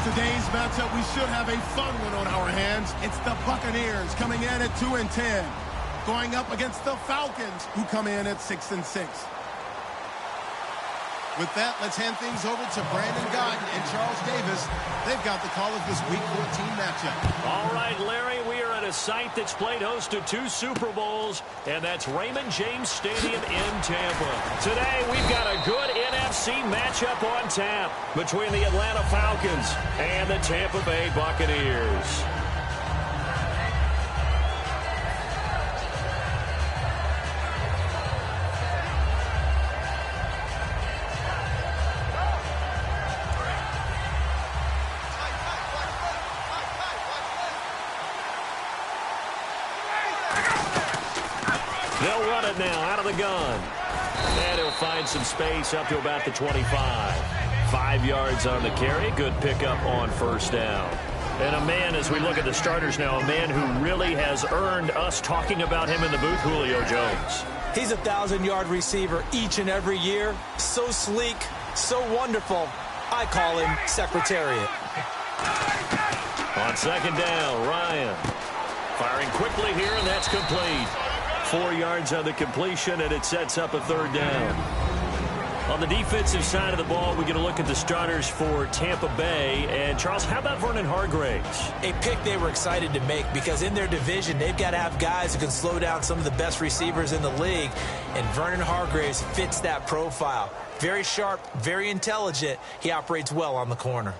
Today's matchup, we should have a fun one on our hands. It's the Buccaneers coming in at 2-10, going up against the Falcons, who come in at 6-6. With that, let's hand things over to Brandon Guyton and Charles Davis. They've got the call of this Week 14 matchup. All right, Larry, we are at a site that's played host to 2 Super Bowls, and that's Raymond James Stadium in Tampa. Today, we've got a good NFC matchup on tap between the Atlanta Falcons and the Tampa Bay Buccaneers. They'll run it now out of the gun. And he'll find some space up to about the 25. 5 yards on the carry. Good pickup on first down. And a man, as we look at the starters now, a man who really has earned us talking about him in the booth, Julio Jones. He's a 1,000-yard receiver each and every year. So sleek, so wonderful. I call him Secretariat. On second down, Ryan. Firing quickly here, and that's complete. 4 yards on the completion, and it sets up a third down. On the defensive side of the ball, we get a look at the starters for Tampa Bay. And, Charles, how about Vernon Hargreaves? A pick they were excited to make because in their division, they've got to have guys who can slow down some of the best receivers in the league. And Vernon Hargreaves fits that profile. Very sharp, very intelligent. He operates well on the corner.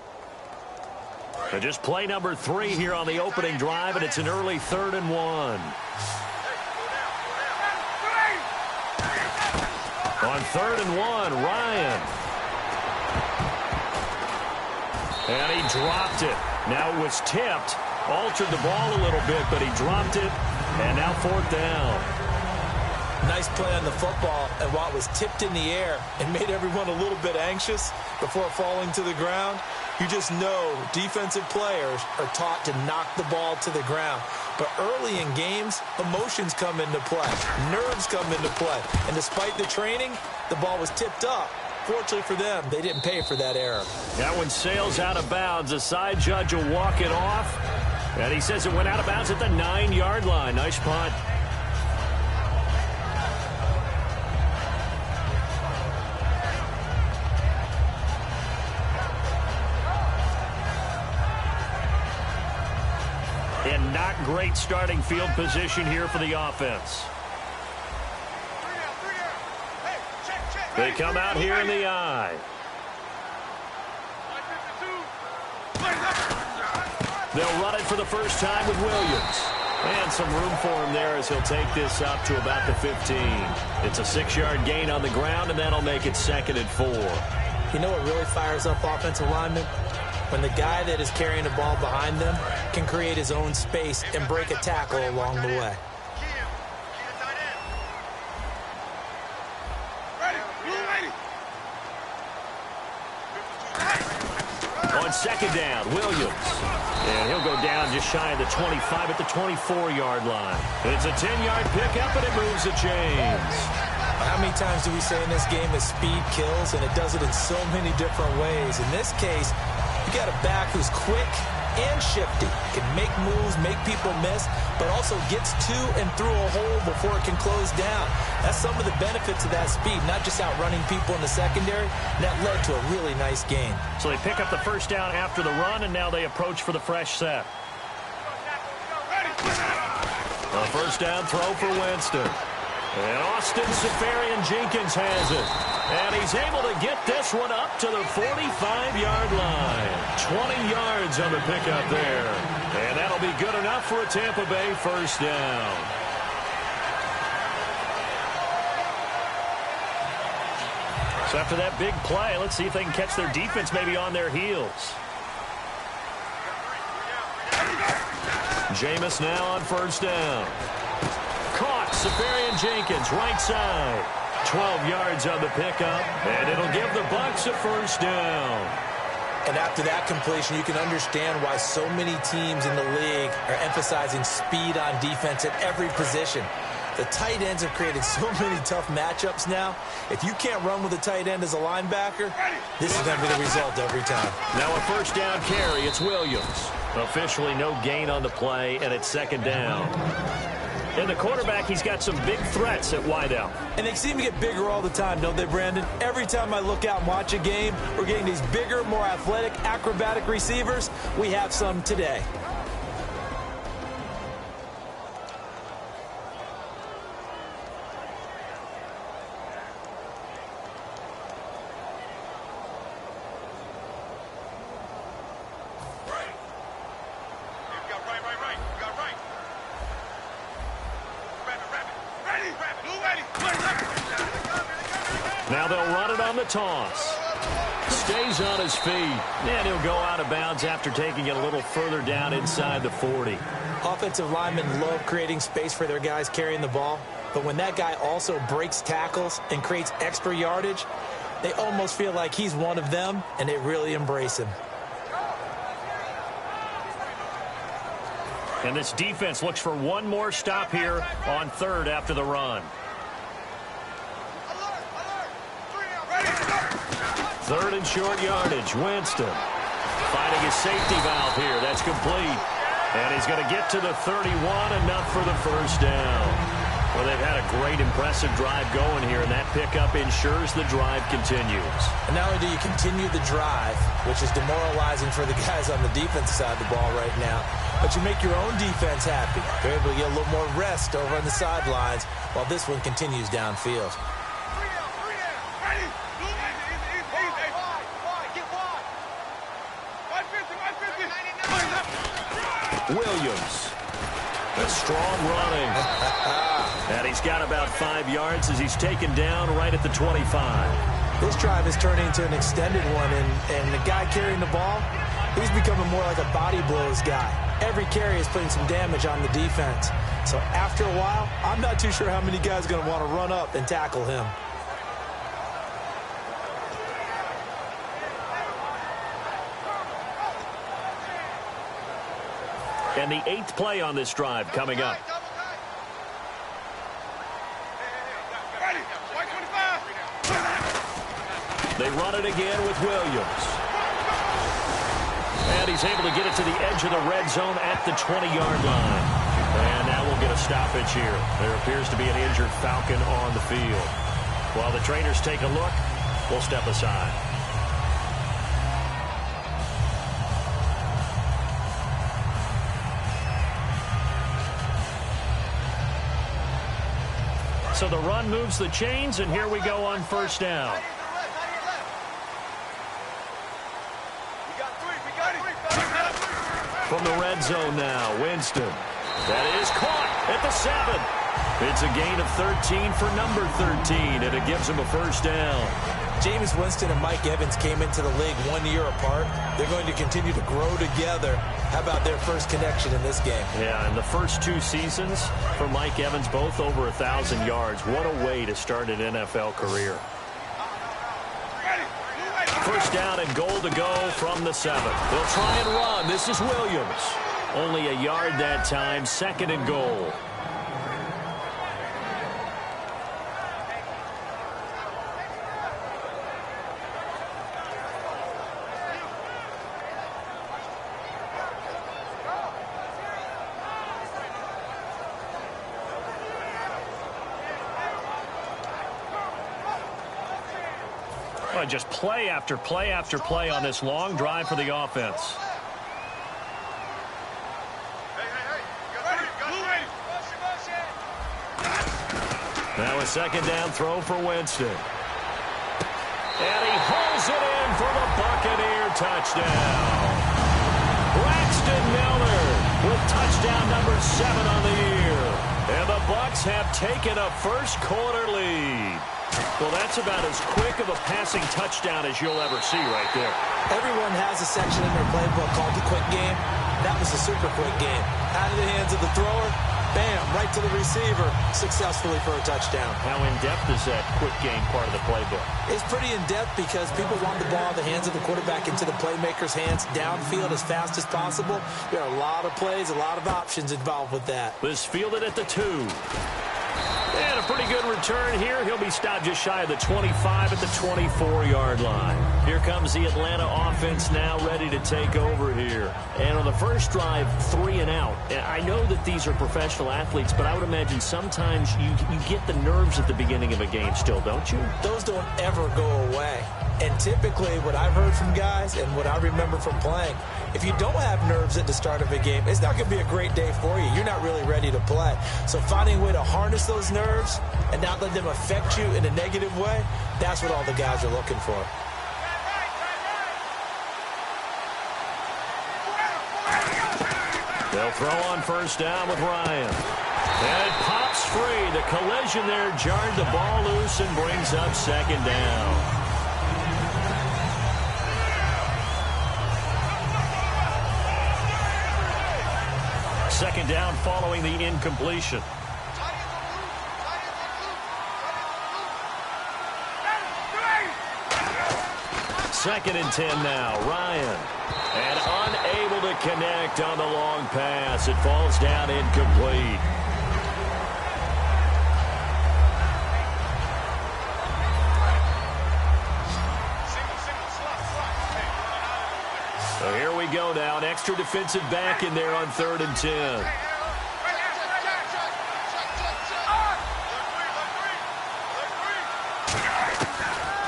So just play number 3 here on the opening drive, and it's an early 3rd and 1. On 3rd and 1, Ryan. And he dropped it. Now it was tipped. Altered the ball a little bit, but he dropped it. And now 4th down. Nice play on the football, and while it was tipped in the air and made everyone a little bit anxious before falling to the ground, you just know defensive players are taught to knock the ball to the ground. But early in games, emotions come into play. Nerves come into play. And despite the training, the ball was tipped up. Fortunately for them, they didn't pay for that error. That one sails out of bounds. A side judge will walk it off. And he says it went out of bounds at the 9-yard line. Nice punt. And not great starting field position here for the offense. They come out here in the eye. They'll run it for the first time with Williams. And some room for him there as he'll take this up to about the 15. It's a 6-yard gain on the ground, and that'll make it 2nd and 4. You know what really fires up offensive linemen? When the guy that is carrying the ball behind them can create his own space and break a tackle along the way. On second down, Williams. And he'll go down just shy of the 25 at the 24-yard line. It's a 10-yard pickup, and it moves the chains. How many times do we say in this game that speed kills, and it does it in so many different ways? In this case, you got a back who's quick and shifty, can make moves, make people miss, but also gets to and through a hole before it can close down. That's some of the benefits of that speed, not just outrunning people in the secondary. That led to a really nice gain. So they pick up the first down after the run, and now they approach for the fresh set. A first down throw for Winston. And Austin Seferian-Jenkins has it. And he's able to get this one up to the 45-yard line. 20 yards on the pickup there. And that'll be good enough for a Tampa Bay first down. So after that big play, let's see if they can catch their defense maybe on their heels. Jameis now on first down. Caught, Seferian-Jenkins, right side. 12 yards on the pickup, and it'll give the Bucs a first down. And after that completion, you can understand why so many teams in the league are emphasizing speed on defense at every position. The tight ends have created so many tough matchups now. If you can't run with a tight end as a linebacker, this is going to be the result every time. Now a first down carry. It's Williams. Officially no gain on the play, and it's second down. And the quarterback, he's got some big threats at wideout. And they seem to get bigger all the time, don't they, Brandon? Every time I look out and watch a game, we're getting these bigger, more athletic, acrobatic receivers. We have some today. Now they'll run it on the toss. Stays on his feet. And he'll go out of bounds after taking it a little further down inside the 40. Offensive linemen love creating space for their guys carrying the ball. But when that guy also breaks tackles and creates extra yardage, they almost feel like he's one of them, and they really embrace him. And this defense looks for one more stop here on third after the run. Third and short yardage. Winston finding his safety valve here. That's complete. And he's going to get to the 31, enough for the first down. Well, they've had a great, impressive drive going here, and that pickup ensures the drive continues. And not only do you continue the drive, which is demoralizing for the guys on the defensive side of the ball right now, but you make your own defense happy. They're able to get a little more rest over on the sidelines while this one continues downfield. Williams. A strong running. And he's got about 5 yards as he's taken down right at the 25. This drive is turning into an extended one, and the guy carrying the ball, he's becoming more like a body blows guy. Every carry is putting some damage on the defense. So after a while, I'm not too sure how many guys are going to want to run up and tackle him. And the 8th play on this drive coming up. They run it again with Williams. And he's able to get it to the edge of the red zone at the 20-yard line. And now we'll get a stoppage here. There appears to be an injured Falcon on the field. While the trainers take a look, we'll step aside. So the run moves the chains, and here we go on first down. From the red zone now, Winston. That is caught at the 7. It's a gain of 13 for number 13, and it gives him a first down. Jameis Winston and Mike Evans came into the league 1 year apart. They're going to continue to grow together. How about their first connection in this game? Yeah, in the first 2 seasons for Mike Evans, both over 1,000 yards. What a way to start an NFL career. First down and goal to go from the 7. They'll try and run. This is Williams. Only a yard that time, 2nd and goal. Just play after play after play on this long drive for the offense. Now a second down throw for Winston. And he holds it in for the Buccaneer touchdown. Braxton Miller with touchdown number 7 on the year. And the Bucs have taken a first quarter lead. Well, that's about as quick of a passing touchdown as you'll ever see right there. Everyone has a section in their playbook called the quick game. That was a super quick game. Out of the hands of the thrower, bam, right to the receiver, successfully for a touchdown. How in-depth is that quick game part of the playbook? It's pretty in-depth because people want the ball in the hands of the quarterback into the playmaker's hands downfield as fast as possible. There are a lot of plays, a lot of options involved with that. This fielded at the 2. And a pretty good return here. He'll be stopped just shy of the 25 at the 24-yard line. Here comes the Atlanta offense now ready to take over here. And on the first drive, 3 and out. I know that these are professional athletes, but I would imagine sometimes you get the nerves at the beginning of a game still, don't you? Those don't ever go away. And typically what I've heard from guys and what I remember from playing, if you don't have nerves at the start of a game, it's not going to be a great day for you. You're not really ready to play. So finding a way to harness those nerves and not let them affect you in a negative way, that's what all the guys are looking for. They'll throw on first down with Ryan. And it pops free. The collision there jarred the ball loose and brings up second down. Second down following the incompletion. Second and 10 now. Ryan. And unable to connect on the long pass. It falls down incomplete. So here we go now. An extra defensive back in there on 3rd and 10.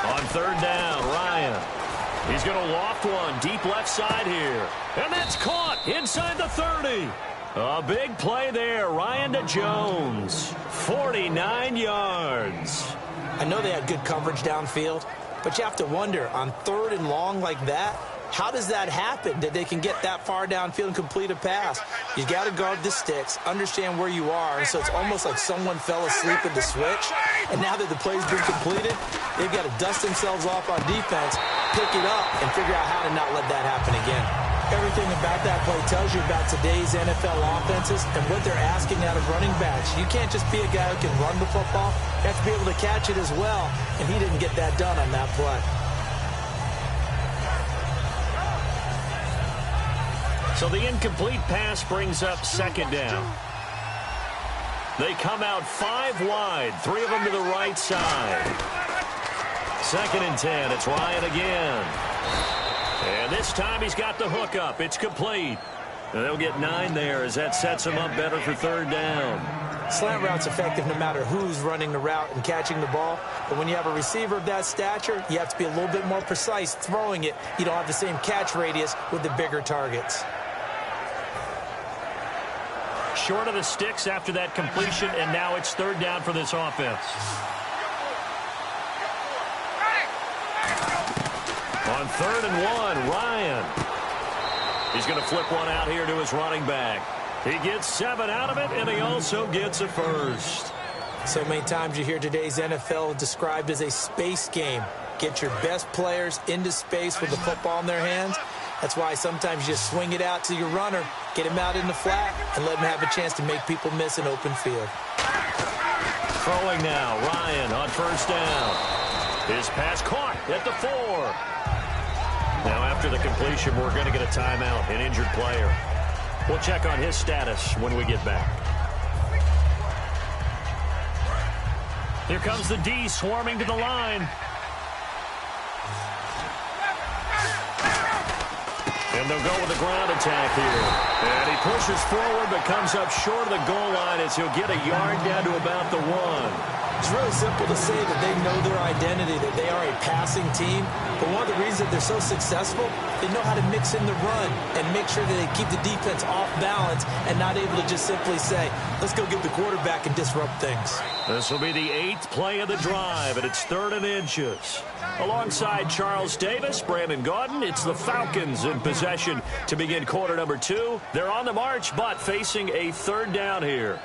On 3rd down, Ryan. He's going to loft one deep left side here. And that's caught inside the 30. A big play there. Ryan to Jones. 49 yards. I know they had good coverage downfield, but you have to wonder, on 3rd and long like that, how does that happen that they can get that far downfield and complete a pass? You got to guard the sticks, understand where you are, and so it's almost like someone fell asleep at the switch, and now that the play's been completed, they've got to dust themselves off on defense, pick it up, and figure out how to not let that happen again. Everything about that play tells you about today's NFL offenses and what they're asking out of running backs. You can't just be a guy who can run the football. You have to be able to catch it as well, and he didn't get that done on that play. So the incomplete pass brings up second down. They come out 5 wide, 3 of them to the right side. 2nd and 10, it's Ryan again. And this time he's got the hook up. It's complete. And they'll get 9 there as that sets him up better for 3rd down. Slant route's effective no matter who's running the route and catching the ball. But when you have a receiver of that stature, you have to be a little bit more precise throwing it. You don't have the same catch radius with the bigger targets. Short of the sticks after that completion, and now it's 3rd down for this offense. On 3rd and 1, Ryan. He's going to flip one out here to his running back. He gets 7 out of it, and he also gets a first. So many times you hear today's NFL described as a space game. Get your best players into space with the football in their hands. That's why sometimes you just swing it out to your runner, get him out in the flat, and let him have a chance to make people miss an open field. Throwing now, Ryan on first down. His pass caught at the 4. Now after the completion, we're going to get a timeout, an injured player. We'll check on his status when we get back. Here comes the D swarming to the line. And they'll go with a ground attack here. And he pushes forward but comes up short of the goal line as he'll get a yard down to about the 1. It's really simple to say that they know their identity, that they are a passing team. But one of the reasons that they're so successful, they know how to mix in the run and make sure that they keep the defense off balance and not able to just simply say, let's go get the quarterback and disrupt things. This will be the 8th play of the drive, and it's 3rd and inches. Alongside Charles Davis, Brandon Gaudin, it's the Falcons in possession to begin quarter number 2. They're on the march, but facing a 3rd down here.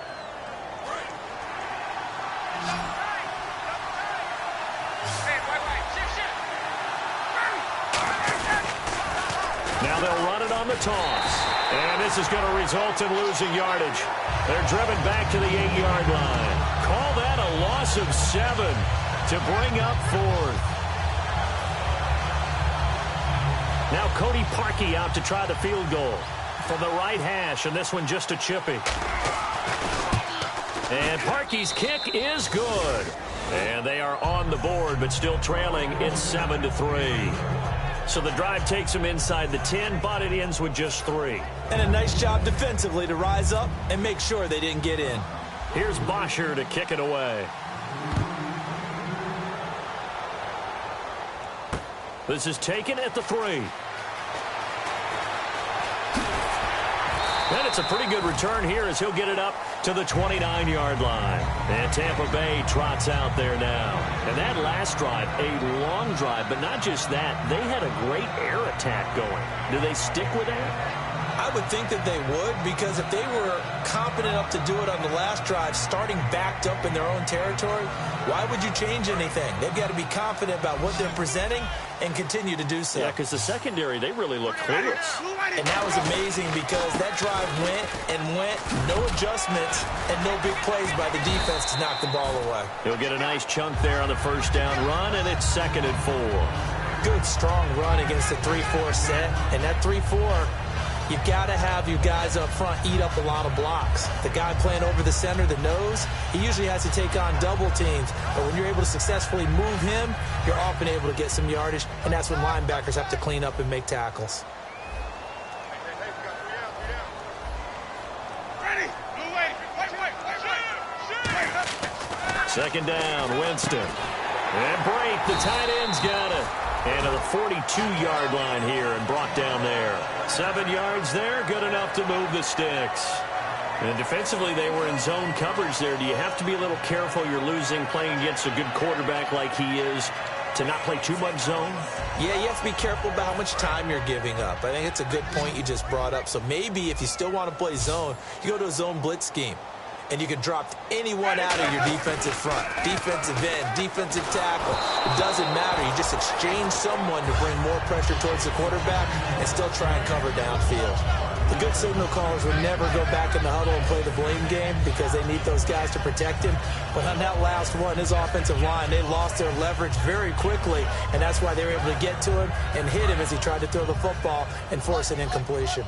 Now they'll run it on the toss. And this is going to result in losing yardage. They're driven back to the 8-yard line. Call that a loss of 7 to bring up 4th. Now Cody Parkey out to try the field goal from the right hash, and this one just a chippy. And Parkey's kick is good. And they are on the board, but still trailing. It's 7-3. So the drive takes them inside the 10, but it ends with just 3. And a nice job defensively to rise up and make sure they didn't get in. Here's Bosher to kick it away. This is taken at the 3. And it's a pretty good return here as he'll get it up to the 29-yard line. And Tampa Bay trots out there now. And that last drive, a long drive, but not just that. They had a great air attack going. Do they stick with that? I would think that they would, because if they were confident enough to do it on the last drive, starting backed up in their own territory, why would you change anything? They've got to be confident about what they're presenting and continue to do so. Yeah, because the secondary, they really look clueless. And that was amazing because that drive went and went, no adjustments and no big plays by the defense to knock the ball away. He'll get a nice chunk there on the first down run, and it's 2nd and 4. Good, strong run against the 3-4 set. And that 3-4, you've got to have you guys up front eat up a lot of blocks. The guy playing over the center, the nose, he usually has to take on double teams. But when you're able to successfully move him, you're often able to get some yardage, and that's when linebackers have to clean up and make tackles. Second down, Winston. And break, the tight end's got it. And to the 42-yard line here and brought down there. 7 yards there, good enough to move the sticks. And defensively, they were in zone coverage there. Do you have to be a little careful? You're losing, playing against a good quarterback like he is, to not play too much zone? Yeah, you have to be careful about how much time you're giving up. I think it's a good point you just brought up. So maybe if you still want to play zone, you go to a zone blitz scheme. And you can drop anyone out of your defensive front, defensive end, defensive tackle. It doesn't matter. You just exchange someone to bring more pressure towards the quarterback and still try and cover downfield. The good signal callers would never go back in the huddle and play the blame game because they need those guys to protect him. But on that last one, his offensive line, they lost their leverage very quickly, and that's why they were able to get to him and hit him as he tried to throw the football and force an incompletion.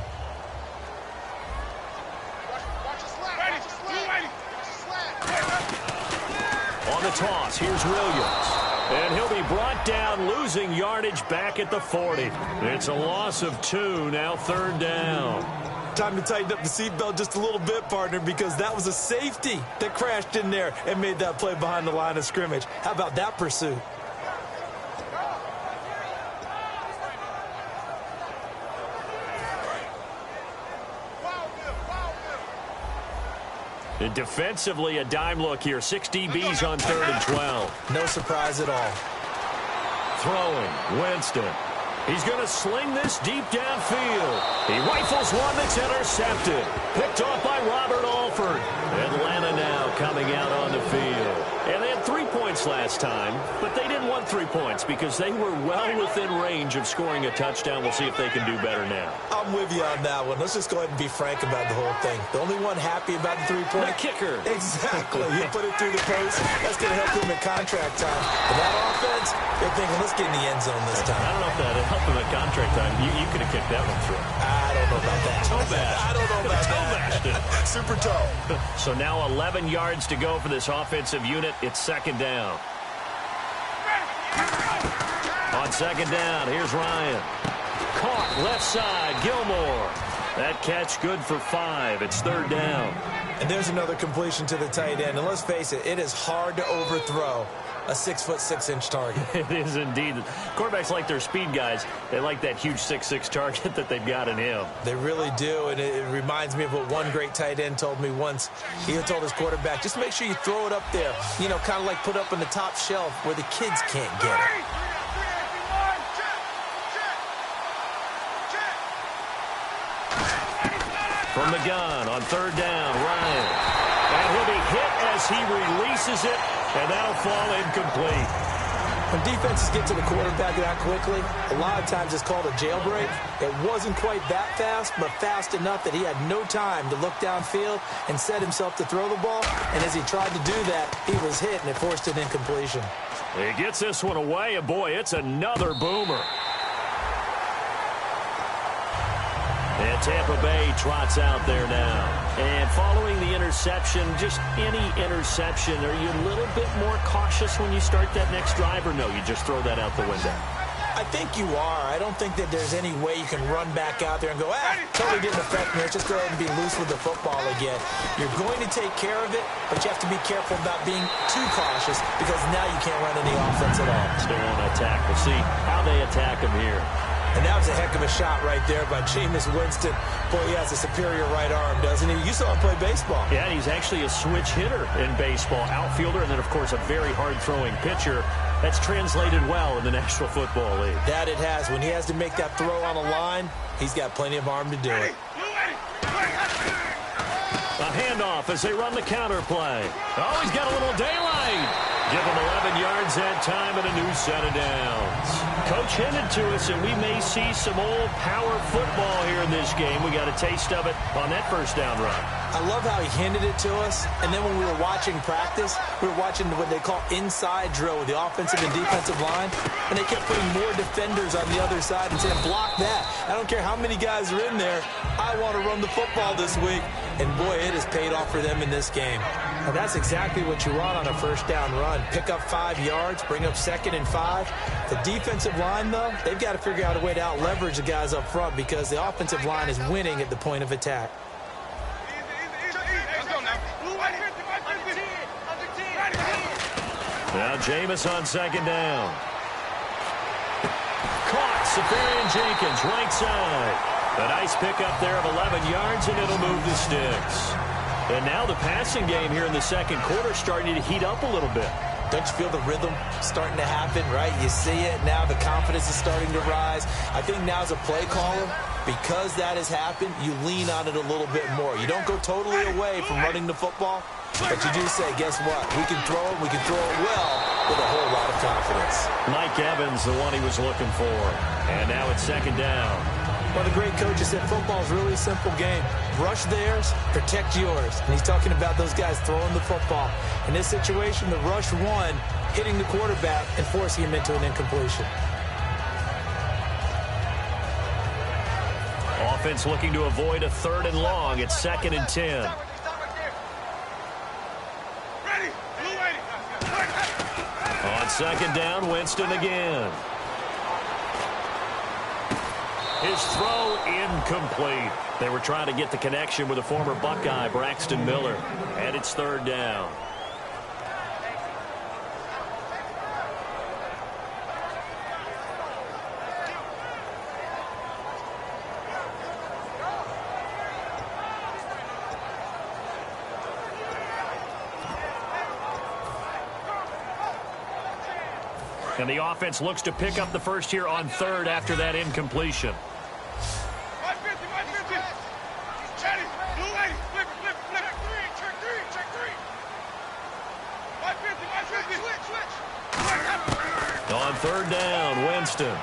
On the toss, here's Williams. And he'll be brought down, losing yardage back at the 40. It's a loss of 2, now 3rd down. Time to tighten up the seatbelt just a little bit, partner, because that was a safety that crashed in there and made that play behind the line of scrimmage. How about that pursuit? And defensively, a dime look here. 6 DBs on 3rd and 12. No surprise at all. Throwing, Winston. He's going to sling this deep downfield. He rifles one that's intercepted. Picked off by Robert Alford. Atlanta now coming out on the field. And they had 3 points last time, but they didn't want 3 points because they were well within range of scoring a touchdown. We'll see if they can do better now. I'm with you on that one. Let's just go ahead and be frank about the whole thing. The only one happy about the 3-point. The kicker. Exactly. You put it through the post. That's going to help him in contract time. But that offense, they're thinking, let's get in the end zone this time. I don't know if that helped him at contract time. You could have kicked that one through. I don't know about that. Toe bash. I don't know about that. Super toe. So now 11 yards to go for this offensive unit. It's 2nd down. On 2nd down, here's Ryan. Caught left side, Gilmore. That catch good for 5. It's 3rd down. And there's another completion to the tight end. And let's face it, it is hard to overthrow a 6'6" target. It is indeed. Quarterbacks like their speed guys. They like that huge 6'6" target that they've got in him. They really do, and it reminds me of what one great tight end told me once. He told his quarterback, just make sure you throw it up there, you know, kind of like put up on the top shelf where the kids can't get it. From the gun on 3rd down, Ryan. And he'll be hit as he releases it, and that'll fall incomplete. When defenses get to the quarterback that quickly, a lot of times it's called a jailbreak. It wasn't quite that fast, but fast enough that he had no time to look downfield and set himself to throw the ball. And as he tried to do that, he was hit, and it forced an incompletion. He gets this one away, and boy, it's another boomer. And Tampa Bay trots out there now. And following the interception, just any interception, are you a little bit more cautious when you start that next drive, or no, you just throw that out the window? I think you are. I don't think that there's any way you can run back out there and go, totally didn't affect me. Let's just go ahead and be loose with the football again. You're going to take care of it, but you have to be careful about being too cautious because now you can't run any offense at all. Still on attack. We'll see how they attack him here. And that was a heck of a shot right there by Jameis Winston. Boy, he has a superior right arm, doesn't he? You saw him play baseball. Yeah, he's actually a switch hitter in baseball. Outfielder, and then, of course, a very hard-throwing pitcher. That's translated well in the National Football League. That it has. When he has to make that throw on a line, he's got plenty of arm to do it. A handoff as they run the counter play. Oh, he's got a little daylight. Give him 11 yards that time and a new set of downs. Coach hinted to us, and we may see some old power football here in this game. We got a taste of it on that first down run. I love how he hinted it to us, and then when we were watching practice, we were watching what they call inside drill with the offensive and defensive line, and they kept putting more defenders on the other side and saying, block that. I don't care how many guys are in there. I want to run the football this week. And, boy, it has paid off for them in this game. Now, that's exactly what you want on a first down run. Pick up 5 yards, bring up 2nd and 5. The defensive line, though, they've got to figure out a way to out-leverage the guys up front because the offensive line is winning at the point of attack. Now Jameis on 2nd down. Caught. Safarian Jenkins, right side. A nice pickup there of 11 yards, and it'll move the sticks. And now the passing game here in the second quarter starting to heat up a little bit. Don't you feel the rhythm starting to happen, right? You see it. Now the confidence is starting to rise. I think now as a play caller, because that has happened, you lean on it a little bit more. You don't go totally away from running the football, but you do say, guess what? We can throw it. We can throw it well with a whole lot of confidence. Mike Evans, the one he was looking for. And now it's 2nd down. Well, the great coach has said football is really a simple game. Rush theirs, protect yours. And he's talking about those guys throwing the football. In this situation, the rush one, hitting the quarterback and forcing him into an incompletion. Offense looking to avoid a 3rd and long. It's 2nd and 10. On 2nd down, Winston again. His throw incomplete. They were trying to get the connection with a former Buckeye, Braxton Miller. And it's 3rd down. And the offense looks to pick up the first here on 3rd after that incompletion. On 3rd down, Winston.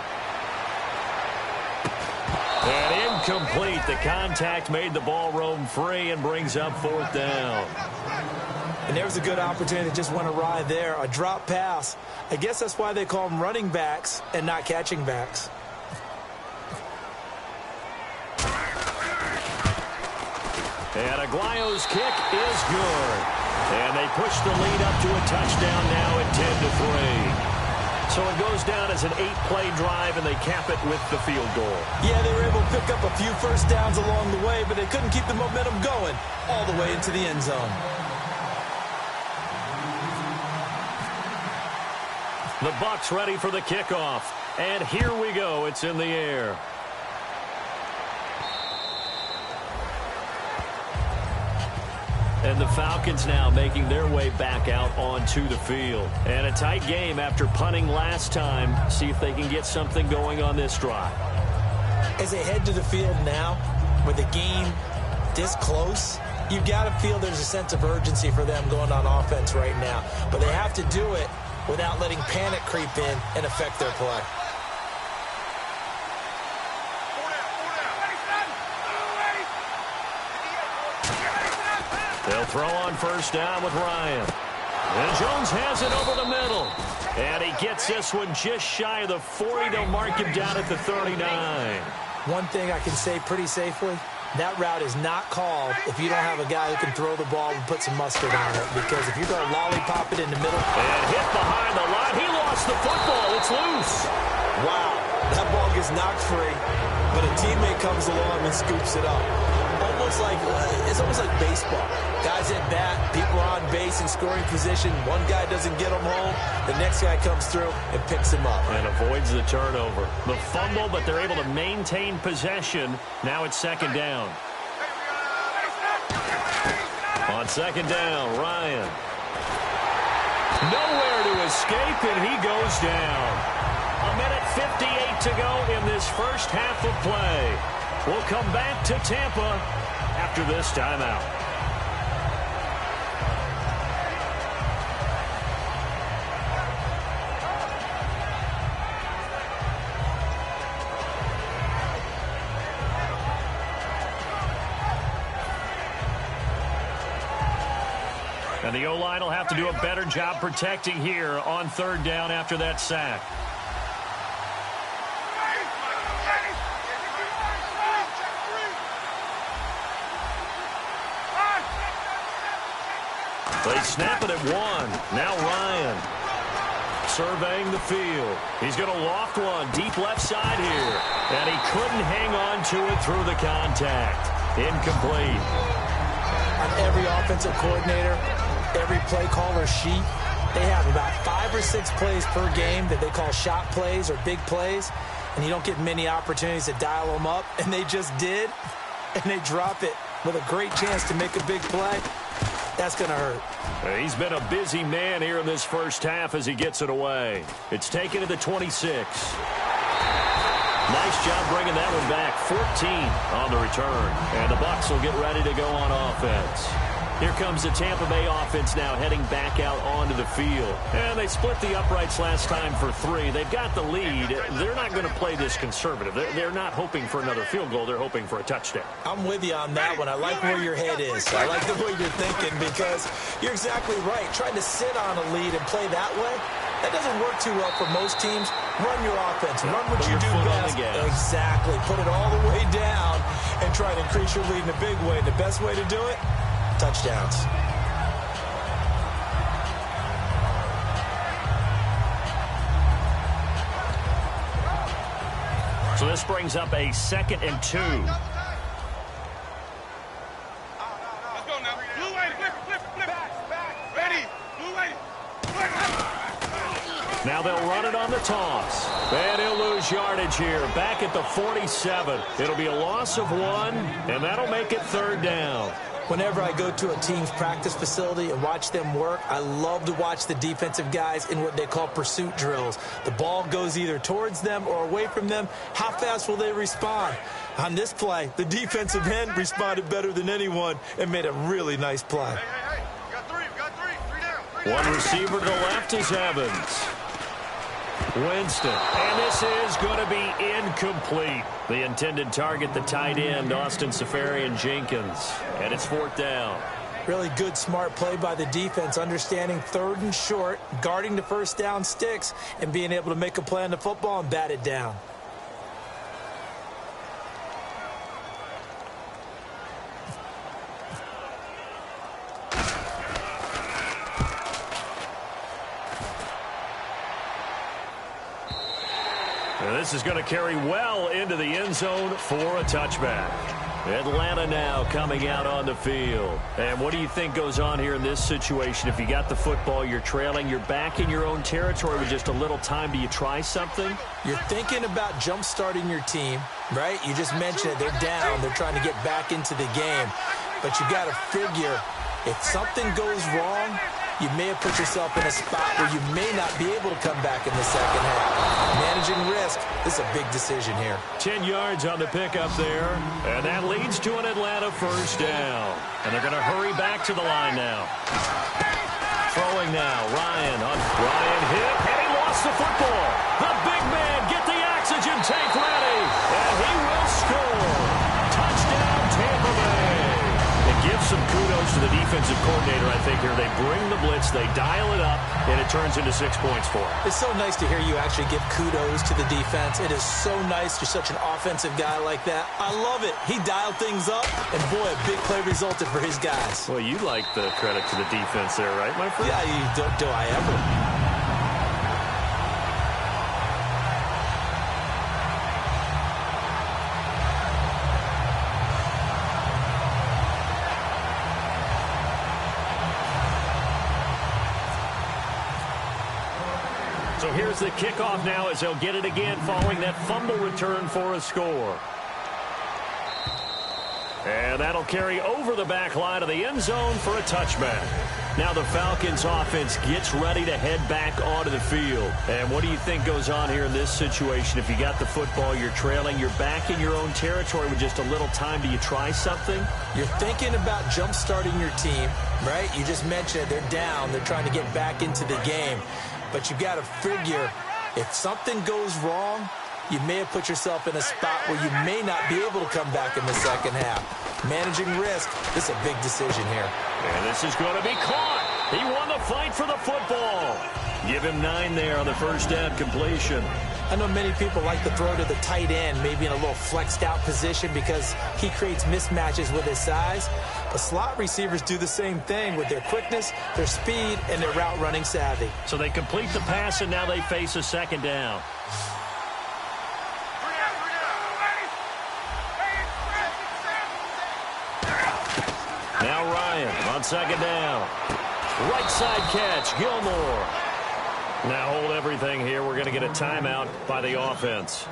And incomplete. The contact made the ball roam free and brings up 4th down. And there was a good opportunity that just went awry there. A drop pass. I guess that's why they call them running backs and not catching backs. And Aguayo's kick is good. And they push the lead up to a touchdown now at 10-3. So it goes down as an 8-play drive, and they cap it with the field goal. Yeah, they were able to pick up a few first downs along the way, but they couldn't keep the momentum going all the way into the end zone. The Bucs ready for the kickoff. And here we go. It's in the air. And the Falcons now making their way back out onto the field. And a tight game after punting last time. See if they can get something going on this drive. As they head to the field now, with the game this close, you've got to feel there's a sense of urgency for them going on offense right now. But they have to do it without letting panic creep in and affect their play. They'll throw on first down with Ryan. And Jones has it over the middle. And he gets this one just shy of the 40. They'll mark him down at the 39. One thing I can say pretty safely, that route is not called if you don't have a guy who can throw the ball and put some mustard on it. Because if you're going to lollipop it in the middle. And hit behind the line. He lost the football. It's loose. Wow. That ball gets knocked free, but a teammate comes along and scoops it up. It's almost like baseball. Guys at bat, people are on base in scoring position. One guy doesn't get him home. The next guy comes through and picks him up. And avoids the turnover. The fumble, but they're able to maintain possession. Now it's second down. On second down, Ryan. Nowhere to escape, and he goes down. A minute 58 to go in this first half of play. We'll come back to Tampa after this timeout. And the O-line will have to do a better job protecting here on third down after that sack. They snap it at one. Now Ryan surveying the field. He's going to loft one deep left side here. And he couldn't hang on to it through the contact. Incomplete. On every offensive coordinator, every play caller sheet, they have about 5 or 6 plays per game that they call shot plays or big plays. And you don't get many opportunities to dial them up. And they just did. And they drop it with a great chance to make a big play. That's going to hurt. He's been a busy man here in this first half as he gets it away. It's taken to the 26. Nice job bringing that one back. 14 on the return. And the Bucs will get ready to go on offense. Here comes the Tampa Bay offense now heading back out onto the field. And they split the uprights last time for 3. They've got the lead. They're not going to play this conservative. They're not hoping for another field goal. They're hoping for a touchdown. I'm with you on that one. I like where your head is. I like the way you're thinking because you're exactly right. Trying to sit on a lead and play that way, that doesn't work too well for most teams. Run your offense. Run what you do best. Exactly. Put it all the way down and try to increase your lead in a big way. The best way to do it, touchdowns. So this brings up a 2nd and 2. Let's go now. Blue way, flip. Back. Ready. Blue way. Now they'll run it on the toss. And he'll lose yardage here. Back at the 47. It'll be a loss of 1, and that'll make it 3rd down. Whenever I go to a team's practice facility and watch them work, I love to watch the defensive guys in what they call pursuit drills. The ball goes either towards them or away from them. How fast will they respond? On this play, the defensive end responded better than anyone and made a really nice play. Hey. We got three. Three down. One receiver to the left is Evans. Winston. And this is going to be incomplete. The intended target, the tight end, Austin Safarian-Jenkins. And it's 4th down. Really good, smart play by the defense, understanding 3rd and short, guarding the first down sticks, and being able to make a play on the football and bat it down. And this is going to carry well into the end zone for a touchback. Atlanta now coming out on the field. And what do you think goes on here in this situation? If you got the football, you're trailing, you're back in your own territory with just a little time. Do you try something? You're thinking about jump-starting your team, right? You just mentioned it. They're down. They're trying to get back into the game. But you got to figure if something goes wrong, you may have put yourself in a spot where you may not be able to come back in the second half. Managing risk, this is a big decision here. 10 yards on the pickup there, and that leads to an Atlanta first down. And they're going to hurry back to the line now. Throwing now, Ryan hit, and he lost the football. The big man, get the oxygen tank ready, and he will score. Touchdown, Tampa Bay. It gives some kudos to the defensive coordinator, I think, here. They bring the blitz, they dial it up, and it turns into 6 points for them. It's so nice to hear you actually give kudos to the defense. It is so nice. You're such an offensive guy like that. I love it. He dialed things up, and boy, a big play resulted for his guys. Well, you like the credit to the defense there, right, my friend? Yeah, do I ever? So here's the kickoff now as they'll get it again following that fumble return for a score. And that'll carry over the back line of the end zone for a touchback. Now the Falcons offense gets ready to head back onto the field. And what do you think goes on here in this situation? If you got the football, you're trailing, you're back in your own territory with just a little time. Do you try something? You're thinking about jump-starting your team, right? You just mentioned it. They're down. They're trying to get back into the game. But you got to figure, if something goes wrong, you may have put yourself in a spot where you may not be able to come back in the second half. Managing risk, this is a big decision here. And this is going to be caught. He won the fight for the football. Give him 9 there on the first down completion. I know many people like to throw to the tight end, maybe in a little flexed out position because he creates mismatches with his size. But slot receivers do the same thing with their quickness, their speed, and their route running savvy. So they complete the pass, and now they face a second down. Now Ryan on second down. Right side catch, Gilmore. Now hold everything here. We're going to get a timeout by the offense.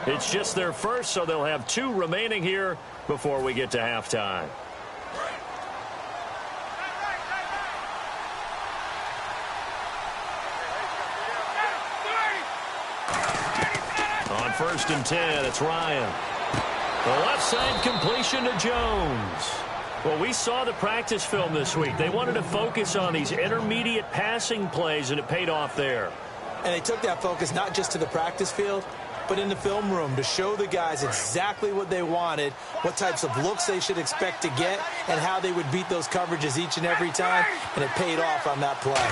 It's just their first, so they'll have 2 remaining here before we get to halftime. On first and 10, it's Ryan. The left side completion to Jones. Well, we saw the practice film this week. They wanted to focus on these intermediate passing plays, and it paid off there. And they took that focus not just to the practice field, but in the film room to show the guys exactly what they wanted, what types of looks they should expect to get, and how they would beat those coverages each and every time, and it paid off on that play.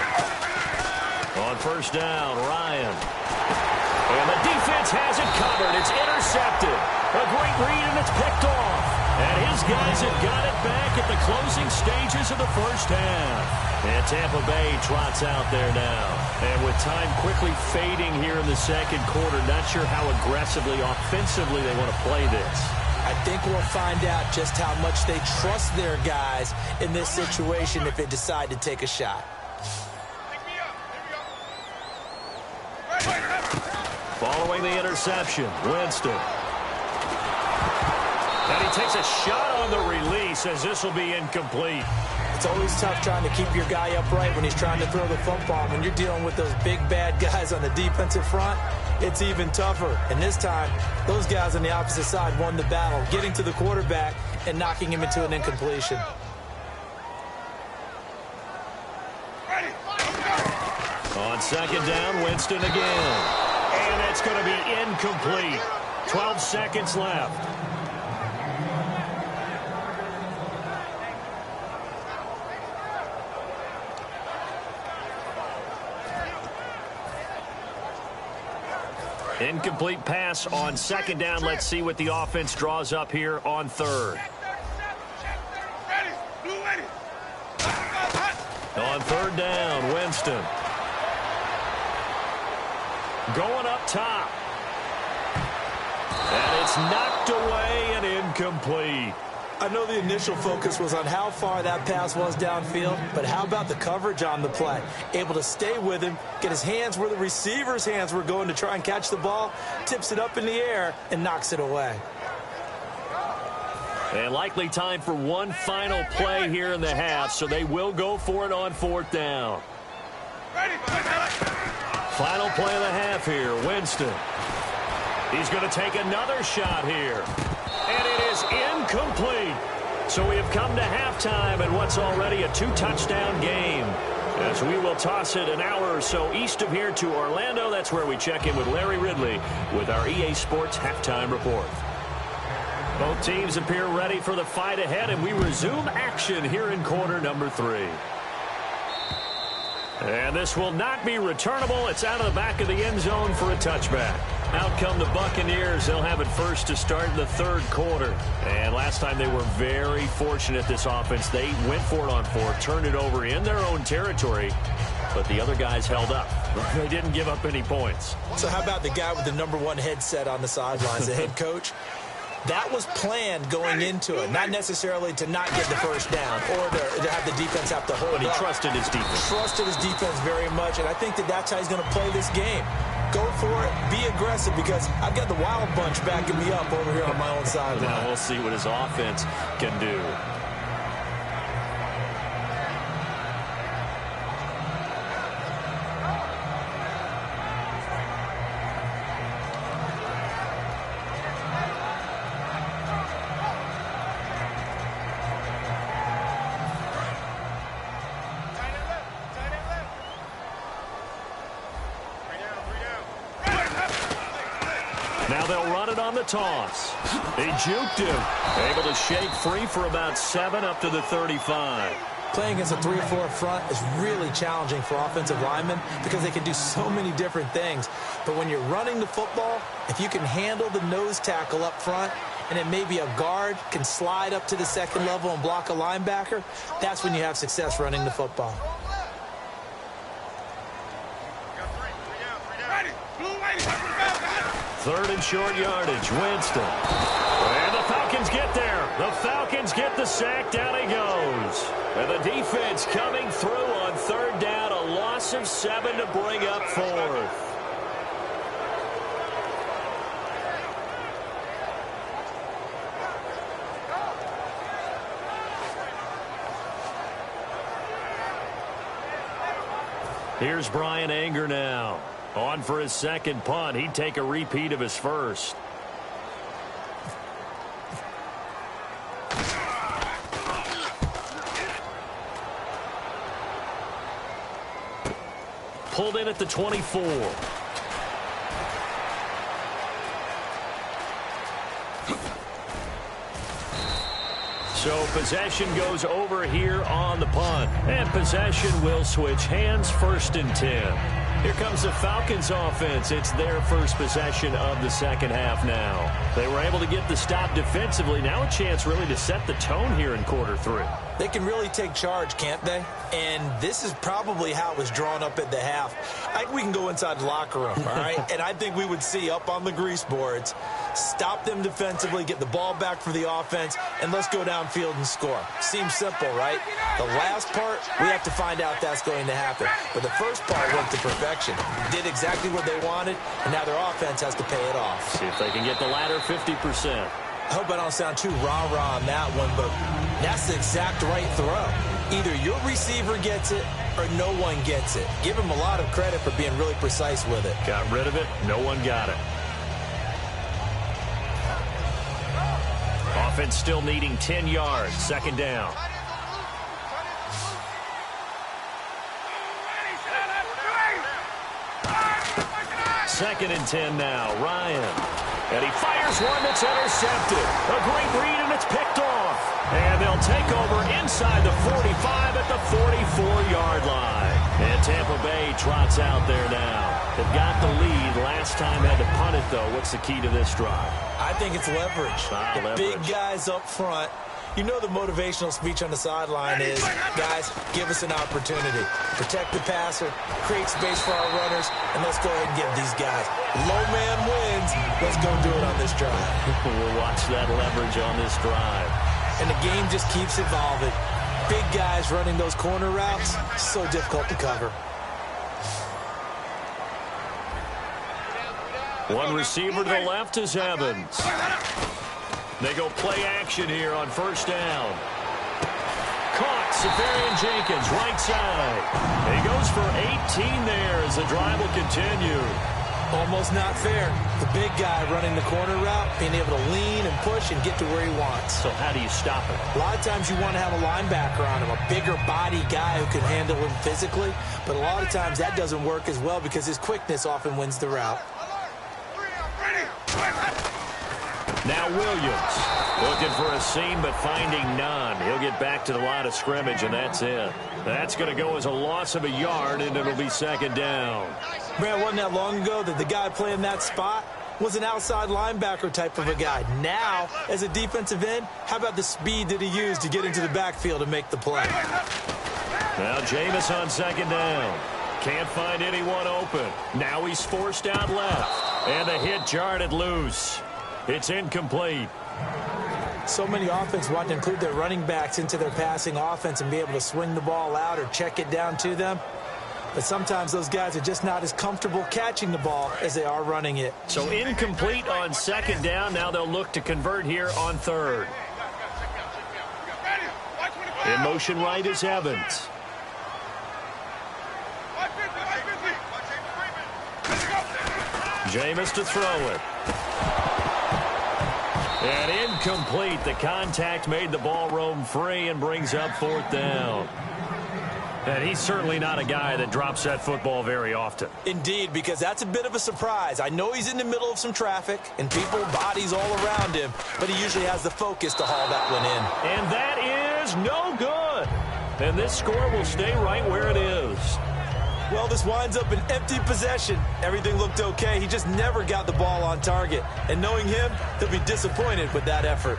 On first down, Ryan. And the defense has it covered. It's intercepted. A great read, and it's picked off. And his guys have got it back at the closing stages of the first half. And Tampa Bay trots out there now. And with time quickly fading here in the second quarter, not sure how aggressively, offensively they want to play this. I think we'll find out just how much they trust their guys in this situation if they decide to take a shot. Following the interception, Winston. And he takes a shot on the release as this will be incomplete. It's always tough trying to keep your guy upright when he's trying to throw the football. When you're dealing with those big, bad guys on the defensive front, it's even tougher. And this time, those guys on the opposite side won the battle, getting to the quarterback and knocking him into an incompletion. On second down, Winston again. And it's going to be incomplete. 12 seconds left. Incomplete pass on second down. Let's see what the offense draws up here on third. On third down, Winston. Going up top. And it's knocked away and incomplete. I know the initial focus was on how far that pass was downfield, but how about the coverage on the play? Able to stay with him, get his hands where the receiver's hands were going to try and catch the ball, tips it up in the air, and knocks it away. And likely time for one final play here in the half, so they will go for it on fourth down. Final play of the half here, Winston. He's going to take another shot here. And it is incomplete. So we have come to halftime in what's already a 2-touchdown game. As we will toss it an hour or so east of here to Orlando. That's where we check in with Larry Ridley with our EA Sports Halftime Report. Both teams appear ready for the fight ahead, and we resume action here in quarter number 3. And this will not be returnable. It's out of the back of the end zone for a touchback. Out come the Buccaneers. They'll have it first to start the third quarter. And last time they were very fortunate, this offense. They went for it on 4, turned it over in their own territory, but the other guys held up. They didn't give up any points. So how about the guy with the number 1 headset on the sidelines, the head coach? That was planned going into it, not necessarily to not get the first down or to have the defense have to hold But he up. trusted his defense. Trusted his defense very much, and I think that's how he's going to play this game. Go for it, be aggressive, because I've got the Wild Bunch backing me up over here on my own sideline. Now we'll see what his offense can do. Now they'll run it on the toss. They juked him. Able to shake free for about 7 up to the 35. Playing against a 3-4 front is really challenging for offensive linemen because they can do so many different things. But when you're running the football, if you can handle the nose tackle up front, and then maybe a guard can slide up to the second level and block a linebacker, that's when you have success running the football. Third and short yardage, Winston. And the Falcons get there. The Falcons get the sack. Down he goes. And the defense coming through on third down. A loss of 7 to bring up 4th. Here's Brian Anger now. On for his second punt. He'd take a repeat of his first. Pulled in at the 24. So possession goes over here on the punt. And possession will switch hands, 1st and 10. Here comes the Falcons offense. It's their first possession of the second half now. They were able to get the stop defensively. Now a chance really to set the tone here in quarter 3. They can really take charge, can't they? And this is probably how it was drawn up at the half. I think we can go inside the locker room, all right? And I think we would see up on the grease boards, stop them defensively, get the ball back for the offense, and let's go downfield and score. Seems simple, right? The last part, we have to find out that's going to happen. But the first part went to perfection. Did exactly what they wanted, and now their offense has to pay it off. See if they can get the latter 50%. I hope I don't sound too rah-rah on that one, but that's the exact right throw. Either your receiver gets it or no one gets it. Give him a lot of credit for being really precise with it. Got rid of it. No one got it. Offense still needing 10 yards. Second down. Second and 10 now. Ryan. And he fires one that's intercepted. A great read, and it's picked off. And they'll take over inside the 45 at the 44-yard line. And Tampa Bay trots out there now. They've got the lead. Last time had to punt it, though. What's the key to this drive? I think it's leverage. The big guys up front. You know the motivational speech on the sideline is, guys, give us an opportunity. Protect the passer, create space for our runners, and let's go ahead and give these guys. Low man wins. Let's go do it on this drive. We'll watch that leverage on this drive. And the game just keeps evolving. Big guys running those corner routes, so difficult to cover. One receiver to the left is Evans. They go play action here on first down. Caught, Safarian Jenkins, right side. He goes for 18 there as the drive will continue. Almost not fair. The big guy running the corner route, being able to lean and push and get to where he wants. So how do you stop it? A lot of times you want to have a linebacker on him, a bigger body guy who can handle him physically. But a lot of times that doesn't work as well because his quickness often wins the route. Now Williams. Looking for a seam, but finding none. He'll get back to the line of scrimmage, and that's it. That's going to go as a loss of a yard, and it'll be second down. Man, wasn't that long ago that the guy playing that spot was an outside linebacker type of a guy. Now, as a defensive end, how about the speed that he used to get into the backfield and make the play? Now Jameis on second down. Can't find anyone open. Now he's forced out left. And the hit jarred it loose. It's incomplete. So many offenses want to include their running backs into their passing offense and be able to swing the ball out or check it down to them. But sometimes those guys are just not as comfortable catching the ball as they are running it. So incomplete on second down. Now they'll look to convert here on third. In motion right is Evans. Jameis to throw it. And incomplete. The contact made the ball roam free and brings up fourth down. And he's certainly not a guy that drops that football very often. Indeed, because that's a bit of a surprise. I know he's in the middle of some traffic and people, bodies all around him, but he usually has the focus to haul that one in. And that is no good. And this score will stay right where it is. Well, this winds up an empty possession. Everything looked okay. He just never got the ball on target. And knowing him, he'll be disappointed with that effort.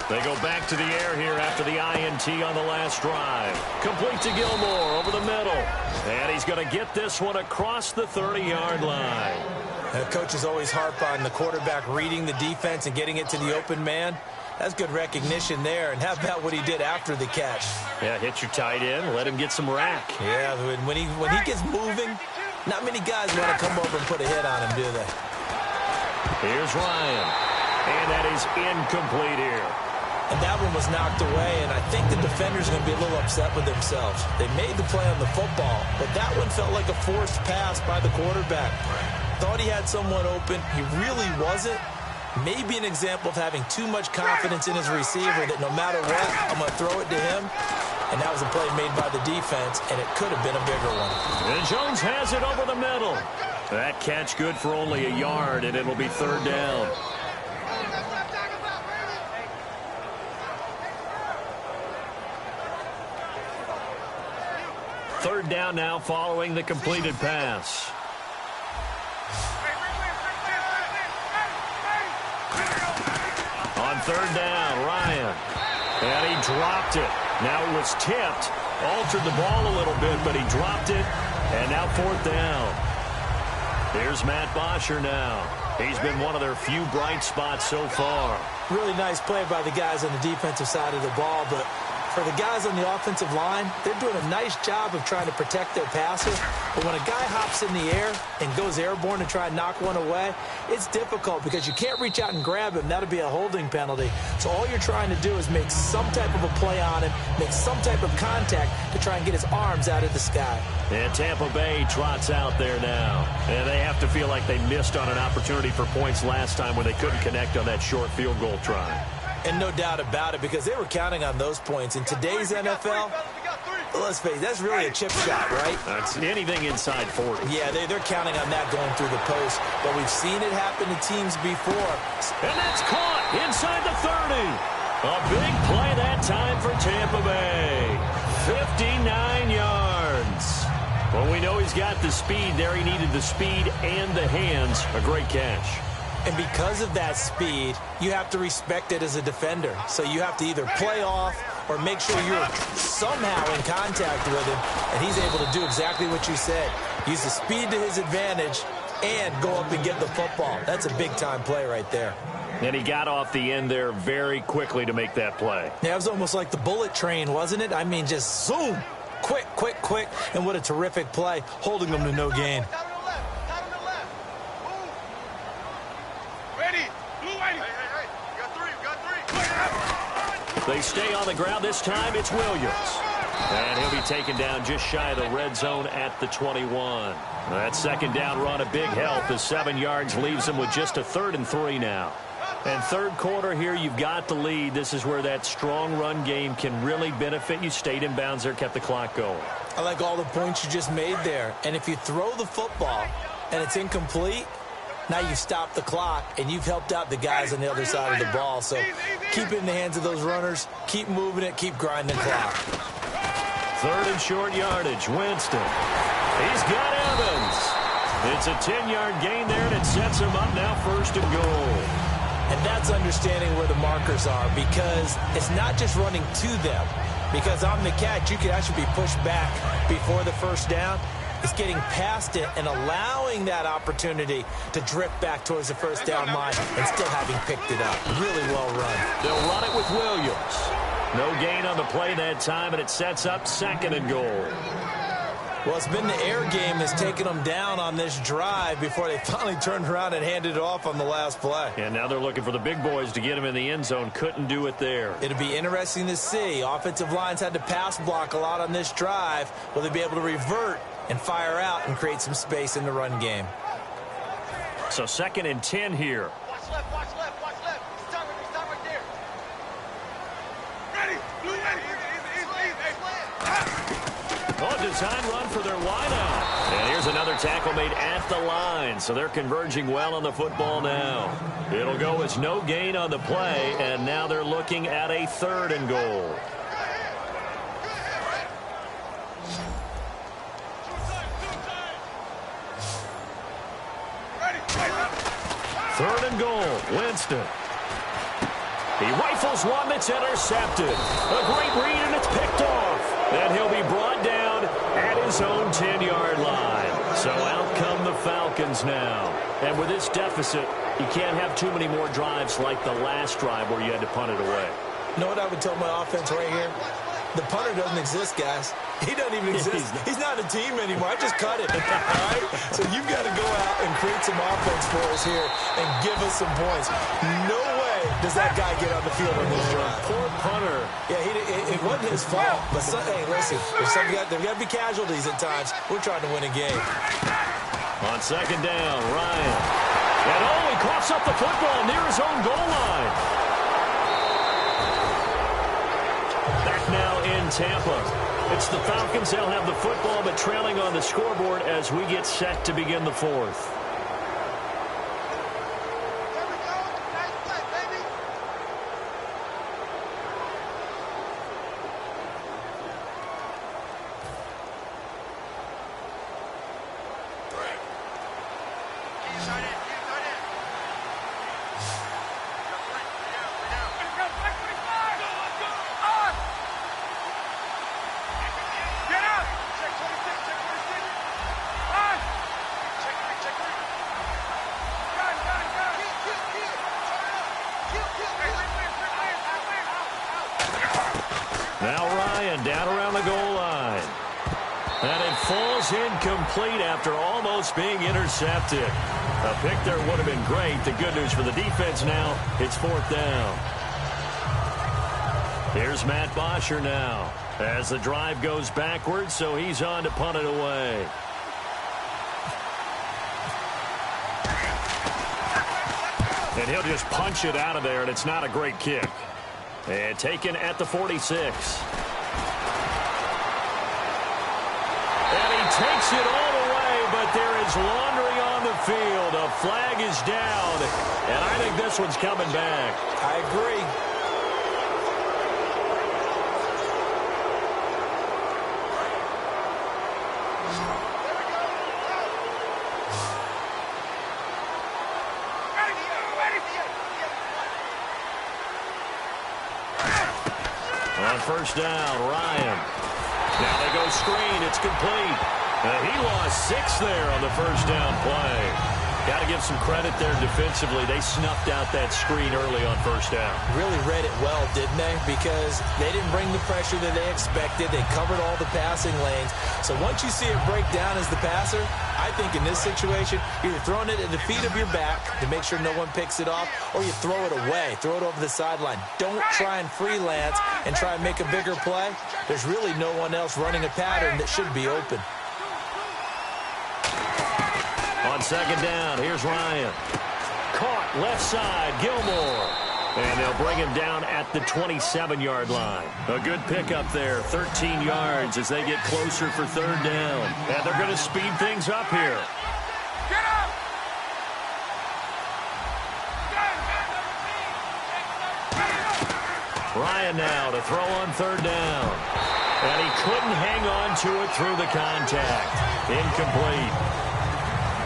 They go back to the air here after the INT on the last drive. Complete to Gilmore over the middle. And he's going to get this one across the 30-yard line. The coaches always harp on the quarterback reading the defense and getting it to the open man. That's good recognition there. And how about what he did after the catch? Yeah, hit your tight end, let him get some rack. Yeah, when he gets moving, not many guys want to come over and put a hit on him, do they? Here's Ryan. And that is incomplete here. And that one was knocked away, and I think the defenders are going to be a little upset with themselves. They made the play on the football, but that one felt like a forced pass by the quarterback. Thought he had someone open. He really wasn't. Maybe an example of having too much confidence in his receiver that no matter what, I'm going to throw it to him. And that was a play made by the defense, and it could have been a bigger one. And Jones has it over the middle. That catch good for only a yard, and it'll be third down. Third down now following the completed pass. On third down, Ryan. And he dropped it. Now it was tipped. Altered the ball a little bit, but he dropped it. And now fourth down. Here's Matt Bosher now. He's been one of their few bright spots so far. Really nice play by the guys on the defensive side of the ball, but for the guys on the offensive line, they're doing a nice job of trying to protect their passer. But when a guy hops in the air and goes airborne to try and knock one away, it's difficult because you can't reach out and grab him. That'll be a holding penalty. So all you're trying to do is make some type of a play on him, make some type of contact to try and get his arms out of the sky. And Tampa Bay trots out there now. And they have to feel like they missed on an opportunity for points last time when they couldn't connect on that short field goal try. And no doubt about it, because they were counting on those points. In today's NFL, let's face it, that's really a chip shot, right? That's anything inside 40. Yeah, they're counting on that going through the post. But we've seen it happen to teams before. And that's caught inside the 30. A big play that time for Tampa Bay. 59 yards. Well, we know he's got the speed there. He needed the speed and the hands. A great catch. And because of that speed, you have to respect it as a defender. So you have to either play off or make sure you're somehow in contact with him. And he's able to do exactly what you said. Use the speed to his advantage and go up and get the football. That's a big-time play right there. And he got off the end there very quickly to make that play. Yeah, it was almost like the bullet train, wasn't it? I mean, just zoom. Quick, quick, quick. And what a terrific play, holding them to no gain. They stay on the ground. This time it's Williams. And he'll be taken down just shy of the red zone at the 21. That second down run a big help as 7 yards leaves him with just a 3rd and 3 now. And third quarter here, you've got the lead. This is where that strong run game can really benefit you. Stayed in bounds there, kept the clock going. I like all the points you just made there. And if you throw the football and it's incomplete, now you stop the clock and you've helped out the guys on the other side of the ball. So keep it in the hands of those runners. Keep moving it. Keep grinding the clock. 3rd and short yardage. Winston. He's got Evans. It's a 10-yard gain there, and it sets him up now 1st and goal. And that's understanding where the markers are, because it's not just running to them. Because on the catch, you could actually be pushed back before the 1st down. It's getting past it and allowing that opportunity to drift back towards the 1st down line and still having picked it up. Really well run. They'll run it with Williams. No gain on the play that time, and it sets up 2nd and goal. Well, it's been the air game that's taken them down on this drive before they finally turned around and handed it off on the last play. And now they're looking for the big boys to get him in the end zone. Couldn't do it there. It'll be interesting to see. Offensive lines had to pass block a lot on this drive. Will they be able to revert and fire out and create some space in the run game? So 2nd and 10 here. Watch left, watch left, watch left. Start right there. Ready, blue ready. Oh, design run for their wideout. And here's another tackle made at the line. So they're converging well on the football now. It'll go as no gain on the play, and now they're looking at a 3rd and goal. Third and goal. Winston. He rifles one that's intercepted. A great read, and it's picked off. And he'll be brought down at his own 10-yard line. So out come the Falcons now. And with this deficit, you can't have too many more drives like the last drive where you had to punt it away. You know what I would tell my offense right here? The punter doesn't exist, guys. He doesn't even exist. He's not a team anymore. I just cut it. All right? So you've got to go out and create some offense for us here and give us some points. No way does that guy get on the field on this drive. Poor punter. Yeah, it wasn't his fault. But, hey, listen, there's got to be casualties at times. We're trying to win a game. On 2nd down, Ryan. And he coughs up the football near his own goal line. Back now in Tampa. It's the Falcons. They'll have the football, but trailing on the scoreboard as we get set to begin the 4th. Now Ryan down around the goal line. And it falls incomplete after almost being intercepted. A pick there would have been great. The good news for the defense now, it's 4th down. Here's Matt Bosher now as the drive goes backwards, so he's on to punt it away. And he'll just punch it out of there, and it's not a great kick. And taken at the 46. And he takes it all the way, but there is laundering on the field. A flag is down, and I think this one's coming back. I agree. On 1st down, Ryan. Now they go screen. It's complete. He lost 6 there on the 1st down play. Got to give some credit there defensively. They snuffed out that screen early on first down. Really read it well, didn't they? Because they didn't bring the pressure that they expected. They covered all the passing lanes. So once you see it break down as the passer, I think in this situation, you're either throwing it at the feet of your back to make sure no one picks it off, or you throw it away, throw it over the sideline. Don't try and freelance and try and make a bigger play. There's really no one else running a pattern that should be open. On second down, here's Ryan. Caught left side, Gilmore. And they'll bring him down at the 27-yard line. A good pickup there, 13 yards as they get closer for third down. And they're going to speed things up here. Get up! Ryan now to throw on third down. And he couldn't hang on to it through the contact. Incomplete.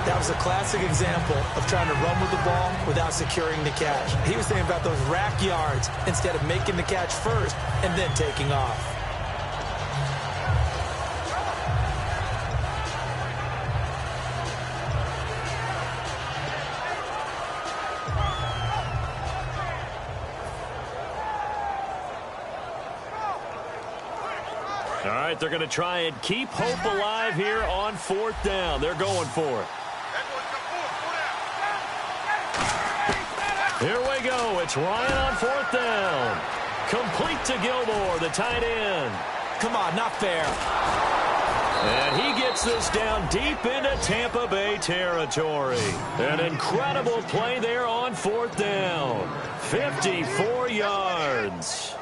That was a classic example of trying to run with the ball without securing the catch. He was thinking about those rack yards instead of making the catch first and then taking off. All right, they're going to try and keep hope alive here on fourth down. They're going for it. Here we go. It's Ryan on fourth down. Complete to Gilmore, the tight end. Come on, not fair. And he gets this down deep into Tampa Bay territory. An incredible play there on fourth down. 54 yards.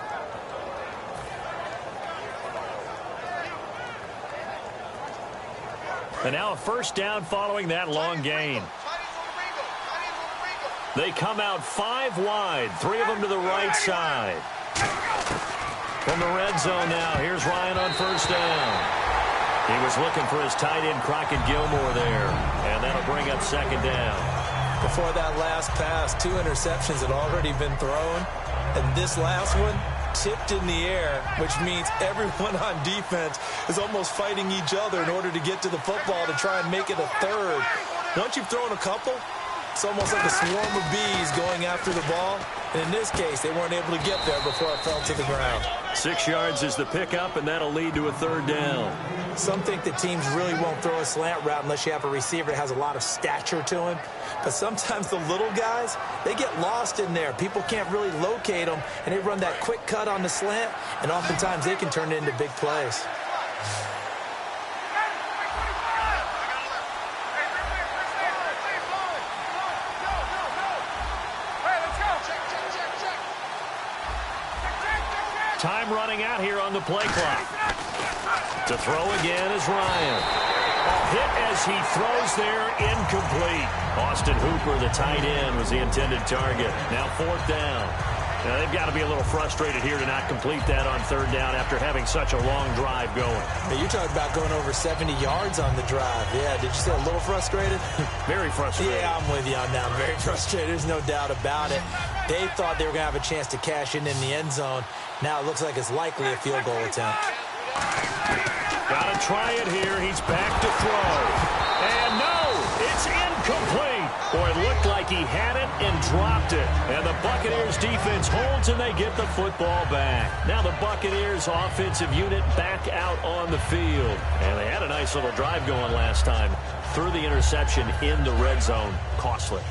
And now a first down following that long gain. They come out 5 wide, 3 of them to the right side. From the red zone now, here's Ryan on first down. He was looking for his tight end, Crockett Gilmore there, and that'll bring up second down. Before that last pass, 2 interceptions had already been thrown, and this last one tipped in the air, which means everyone on defense is almost fighting each other in order to get to the football to try and make it a third. Once you've thrown a couple, it's almost like a swarm of bees going after the ball. And in this case, they weren't able to get there before it fell to the ground. 6 yards is the pickup, and that'll lead to a third down. Some think that teams really won't throw a slant route unless you have a receiver that has a lot of stature to him. But sometimes the little guys, they get lost in there. People can't really locate them, and they run that quick cut on the slant, and oftentimes they can turn it into big plays. Time running out here on the play clock. To throw again is Ryan. A hit as he throws there, incomplete. Austin Hooper, the tight end, was the intended target. Now fourth down. Now they've got to be a little frustrated here to not complete that on third down after having such a long drive going. Hey, you're talking about going over 70 yards on the drive. Yeah, did you say a little frustrated? Very frustrated. Yeah, I'm with you on that. Very frustrated. There's no doubt about it. They thought they were going to have a chance to cash in the end zone. Now it looks like it's likely a field goal attempt. Got to try it here. He's back to throw. And no, it's incomplete. Boy, it looked like he had it and dropped it. And the Buccaneers defense holds and they get the football back. Now the Buccaneers offensive unit back out on the field. And they had a nice little drive going last time. Threw the interception in the red zone. Costly.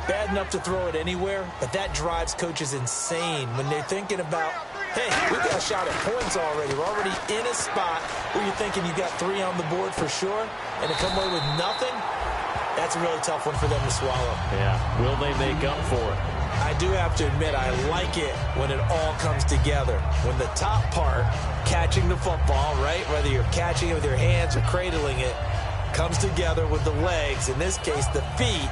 Bad enough to throw it anywhere, but that drives coaches insane when they're thinking about, hey, we got a shot at points already. We're already in a spot where you're thinking you got 3 on the board for sure, and to come away with nothing, that's a really tough one for them to swallow. Yeah, will they make up for it? I do have to admit, I like it when it all comes together. When the top part, catching the football, right, whether you're catching it with your hands or cradling it, comes together with the legs, in this case the feet,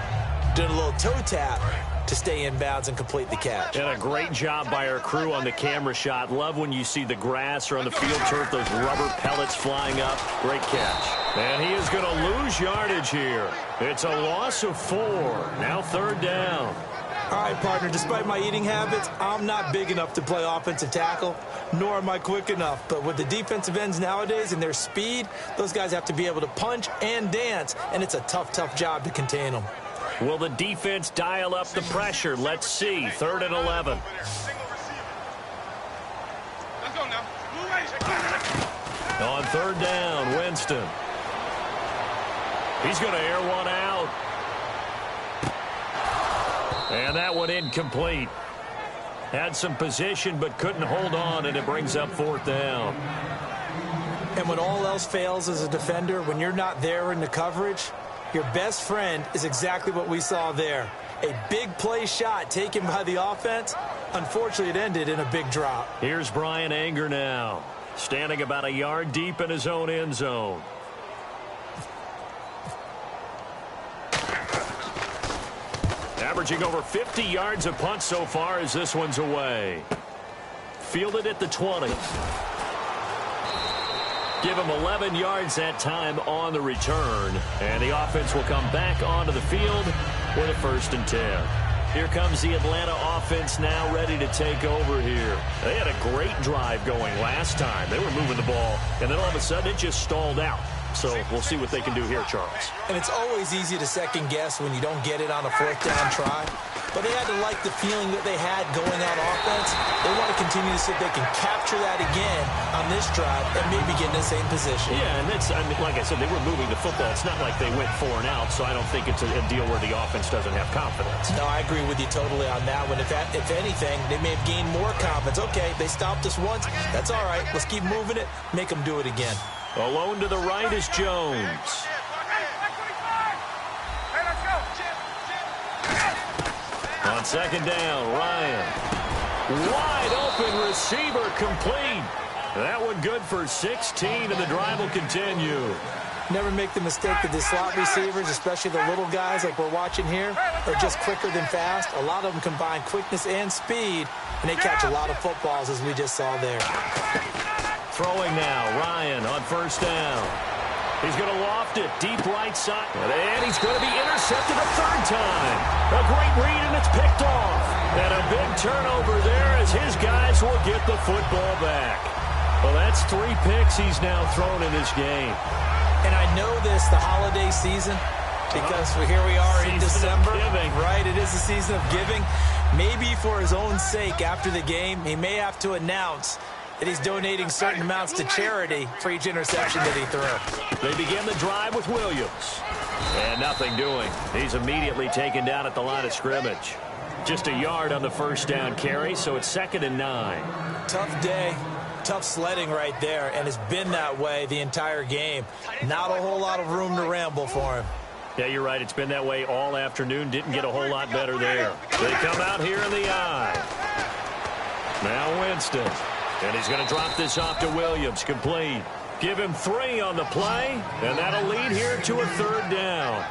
doing a little toe tap to stay in bounds and complete the catch. And a great job by our crew on the camera shot. Love when you see the grass or on the field turf, those rubber pellets flying up. Great catch. And he is going to lose yardage here. It's a loss of 4. Now third down. All right, partner, despite my eating habits, I'm not big enough to play offensive tackle, nor am I quick enough. But with the defensive ends nowadays and their speed, those guys have to be able to punch and dance, and it's a tough, tough job to contain them. Will the defense dial up the pressure? Let's see. 3rd and 11. Let's go now. On 3rd down, Winston. He's going to air one out. And that one incomplete. Had some position but couldn't hold on, and it brings up 4th down. And when all else fails as a defender, when you're not there in the coverage, your best friend is exactly what we saw there. A big play shot taken by the offense. Unfortunately, it ended in a big drop. Here's Brian Anger now, standing about a yard deep in his own end zone. Averaging over 50 yards a punt so far as this one's away. Fielded at the 20. Give him 11 yards that time on the return. And the offense will come back onto the field with a 1st and 10. Here comes the Atlanta offense now ready to take over here. They had a great drive going last time. They were moving the ball, and then all of a sudden it just stalled out. So we'll see what they can do here, Charles. And it's always easy to second guess when you don't get it on a 4th down try. But they had to like the feeling that they had going on offense. They want to continue to see if they can capture that again on this drive and maybe get in the same position. Yeah, and it's, I mean, like I said, they were moving the football. It's not like they went 4 and out, so I don't think it's a deal where the offense doesn't have confidence. No, I agree with you totally on that one. If anything, they may have gained more confidence. Okay, they stopped us once. That's all right. Let's keep moving it. Make them do it again. Alone to the right is Jones. On 2nd down, Ryan. Wide open receiver complete. That one good for 16, and the drive will continue. Never make the mistake that the slot receivers, especially the little guys like we're watching here, are just quicker than fast. A lot of them combine quickness and speed, and they catch a lot of footballs, as we just saw there. Throwing now, Ryan on 1st down. He's going to loft it deep right side. And he's going to be intercepted a 3rd time. A great read, and it's picked off. And a big turnover there as his guys will get the football back. Well, that's 3 picks he's now thrown in this game. And I know this, the holiday season, because here we are in December. Right, it is the season of giving. Maybe for his own sake after the game, he may have to announce that he's donating certain amounts to charity for each interception that he threw. They begin the drive with Williams. And nothing doing. He's immediately taken down at the line of scrimmage. Just a yard on the 1st down carry, so it's 2nd and 9. Tough day. Tough sledding right there, and it's been that way the entire game. Not a whole lot of room to ramble for him. Yeah, you're right. It's been that way all afternoon. Didn't get a whole lot better there. They come out here in the eye. Now Winston. And he's going to drop this off to Williams. Complete. Give him 3 on the play, and that'll lead here to a 3rd down.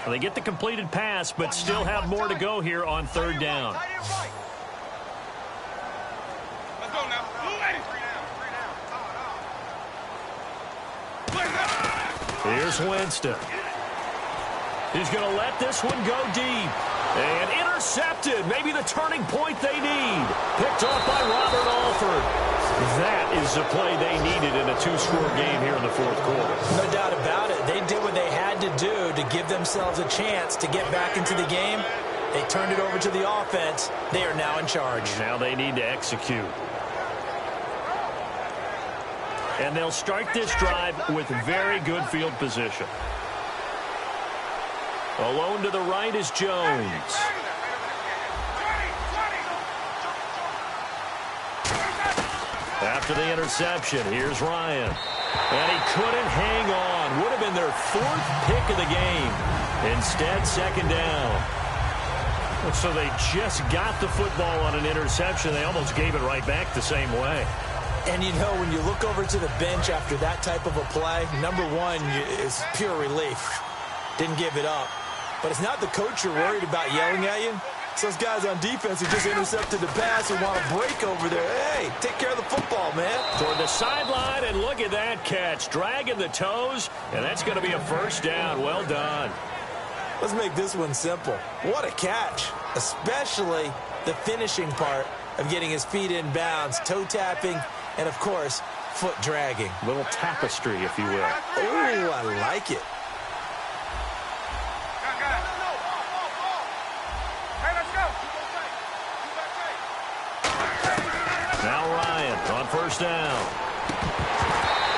Well, they get the completed pass, but still have more to go here on 3rd down. Let's go now. Here's Winston. He's going to let this one go deep. And intercepted. Maybe the turning point they need. Picked off by Robert Alford. That is the play they needed in a 2-score game here in the 4th quarter. No doubt about it. They did what they had to do to give themselves a chance to get back into the game. They turned it over to the offense. They are now in charge. Now they need to execute. And they'll start this drive with very good field position. Alone to the right is Jones. After the interception, here's Ryan. And he couldn't hang on. Would have been their 4th pick of the game. Instead, 2nd down. So they just got the football on an interception. They almost gave it right back the same way. And, you know, when you look over to the bench after that type of a play, number one is pure relief. Didn't give it up. But it's not the coach you're worried about yelling at you. It's those guys on defense who just intercepted the pass and want to break over there. Hey, take care of the football, man. Toward the sideline, and look at that catch. Dragging the toes, and that's going to be a 1st down. Well done. Let's make this one simple. What a catch. especially the finishing part of getting his feet in bounds, toe tapping, and, of course, foot dragging. Little tapestry, if you will. Oh, I like it. Now Ryan on first down.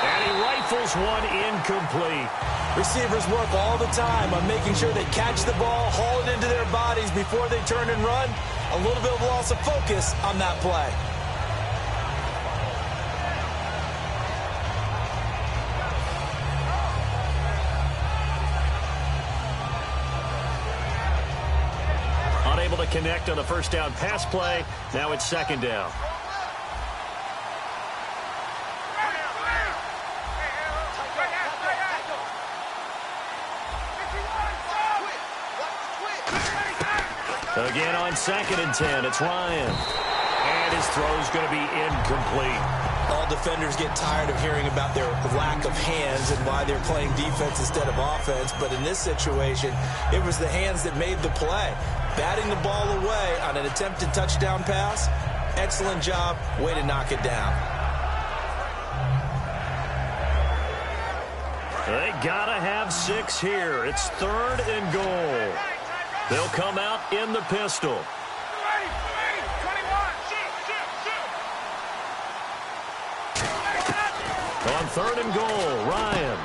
And he rifles one incomplete. Receivers work all the time on making sure they catch the ball, haul it into their bodies before they turn and run. A little bit of loss of focus on that play. Unable to connect on the first down pass play. Now it's second down. Again on 2nd and 10, it's Ryan. And his throw's going to be incomplete. All defenders get tired of hearing about their lack of hands and why they're playing defense instead of offense. But in this situation, it was the hands that made the play. Batting the ball away on an attempted touchdown pass. Excellent job. Way to knock it down. They got to have 6 here. It's 3rd and goal. They'll come out in the pistol. On 3rd and goal, Ryan.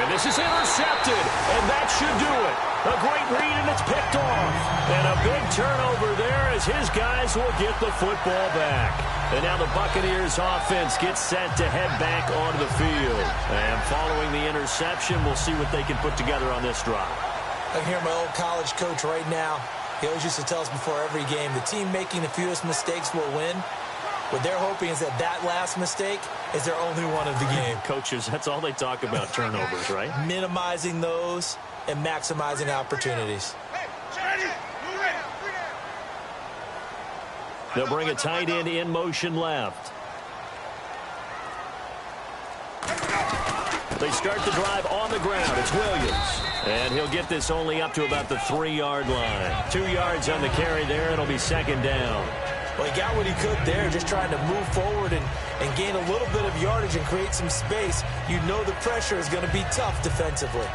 And this is intercepted, and that should do it. A great read, and it's picked off. And a big turnover there as his guys will get the football back. And now the Buccaneers offense gets set to head back onto the field. And following the interception, we'll see what they can put together on this drive. I can hear my old college coach right now. He always used to tell us before every game, the team making the fewest mistakes will win. What they're hoping is that that last mistake is their only one of the game. Coaches, that's all they talk about, turnovers, right? Minimizing those and maximizing opportunities. They'll bring a tight end in motion left. They start the drive on the ground. It's Williams. And he'll get this only up to about the 3-yard line. 2 yards on the carry there. It'll be second down. Well, he got what he could there, just trying to move forward and gain a little bit of yardage and create some space. You know the pressure is going to be tough defensively.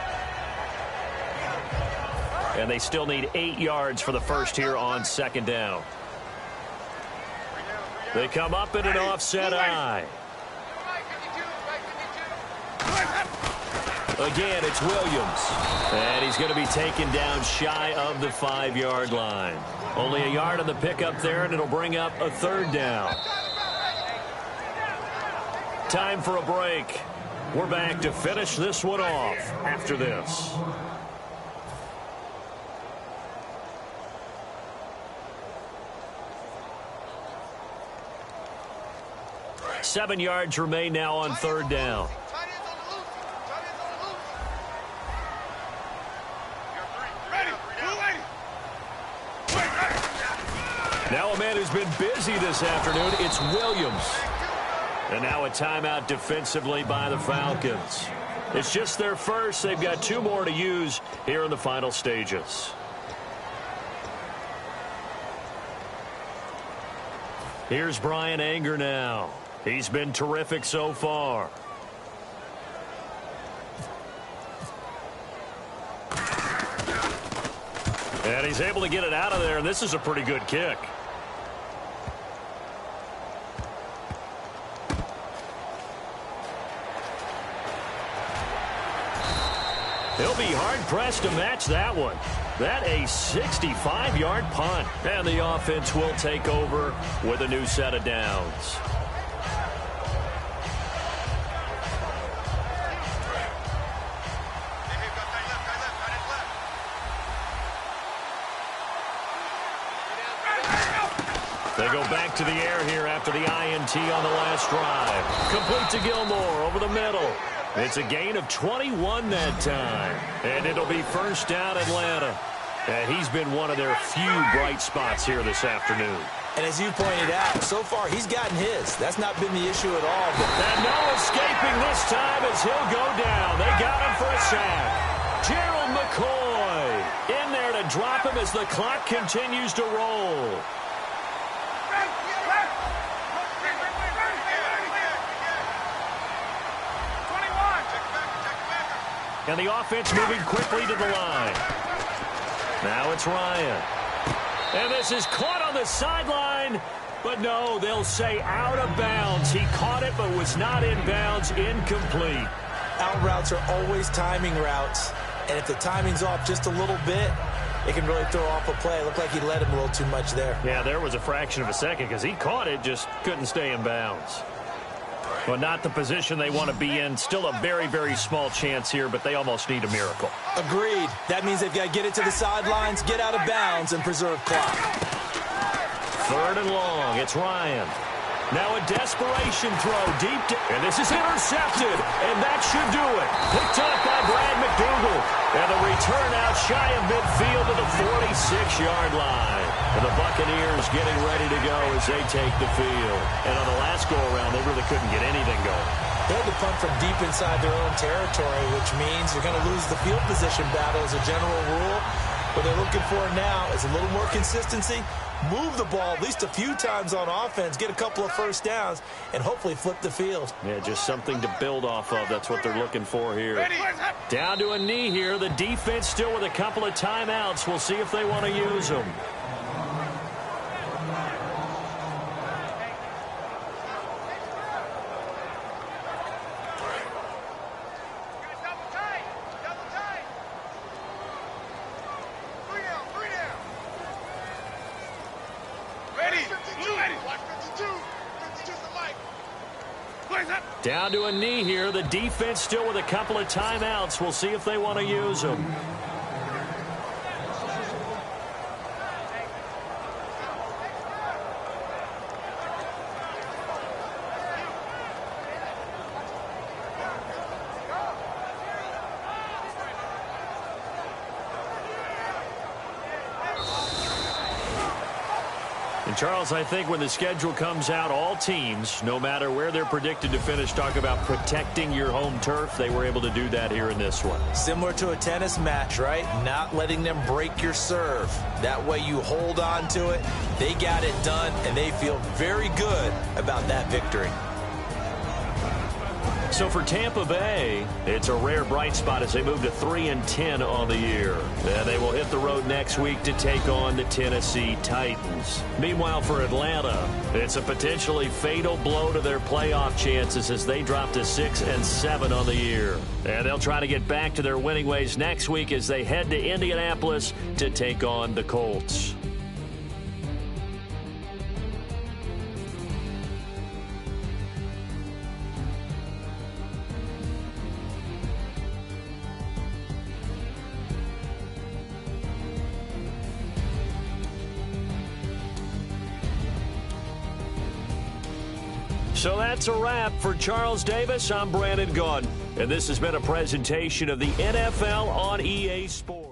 And they still need 8 yards for the first here on second down. They come up in an offset eye. Again, it's Williams. And he's going to be taken down shy of the 5-yard line. Only a yard on the pickup there, and it'll bring up a 3rd down. Time for a break. We're back to finish this one off after this. Seven yards remain now on 3rd down. Now a man who's been busy this afternoon, it's Williams. And now a timeout defensively by the Falcons. It's just their first. They've got 2 more to use here in the final stages. Here's Brian Anger now. He's been terrific so far. And he's able to get it out of there, and this is a pretty good kick. He'll be hard-pressed to match that one. That a 65-yard punt. And the offense will take over with a new set of downs. They go back to the air here after the INT on the last drive. Complete to Gilmore over the middle. It's a gain of 21 that time. And it'll be first down Atlanta. And he's been one of their few bright spots here this afternoon. And as you pointed out, so far he's gotten his. That's not been the issue at all. And no escaping this time as he'll go down. They got him for a sack. Gerald McCoy in there to to drop him as the clock continues to roll. And the offense moving quickly to the line. Now it's Ryan. And this is caught on the sideline. But no, they'll say out of bounds. He caught it but was not in bounds. Incomplete. Out routes are always timing routes. And if the timing's off just a little bit, it can really throw off a play. It looked like he led him a little too much there. Yeah, there was a fraction of a second because he caught it, just couldn't stay in bounds. Well, not the position they want to be in. Still a very, very small chance here, but they almost need a miracle. Agreed. That means they've got to get it to the sidelines, get out of bounds, and preserve clock. 3rd and long. It's Ryan. Now a desperation throw deep. And this is intercepted. And that should do it. Picked up by Brad McDougal. And the return out shy of midfield to the 46-yard line. And the Buccaneers getting ready to go as they take the field. And on the last go-around, they really couldn't get anything going. They had to punt from deep inside their own territory, which means you're going to lose the field position battle as a general rule. What they're looking for now is a little more consistency, move the ball at least a few times on offense, get a couple of first downs, and hopefully flip the field. Yeah, just something to build off of. That's what they're looking for here. Down to a knee here. The defense still with a couple of timeouts. We'll see if they want to use them. Down to a knee here. The defense still with a couple of timeouts. We'll see if they want to use them. And Charles, I think when the schedule comes out, all teams, no matter where they're predicted to finish, talk about protecting your home turf. They were able to do that here in this one. Similar to a tennis match, right? Not letting them break your serve. That way you hold on to it. They got it done, and they feel very good about that victory. So for Tampa Bay, it's a rare bright spot as they move to 3-10 on the year. And they will hit the road next week to take on the Tennessee Titans. Meanwhile, for Atlanta, it's a potentially fatal blow to their playoff chances as they drop to 6-7 on the year. And they'll try to get back to their winning ways next week as they head to Indianapolis to take on the Colts. So that's a wrap. For Charles Davis, I'm Brandon Gaudin. And this has been a presentation of the NFL on EA Sports.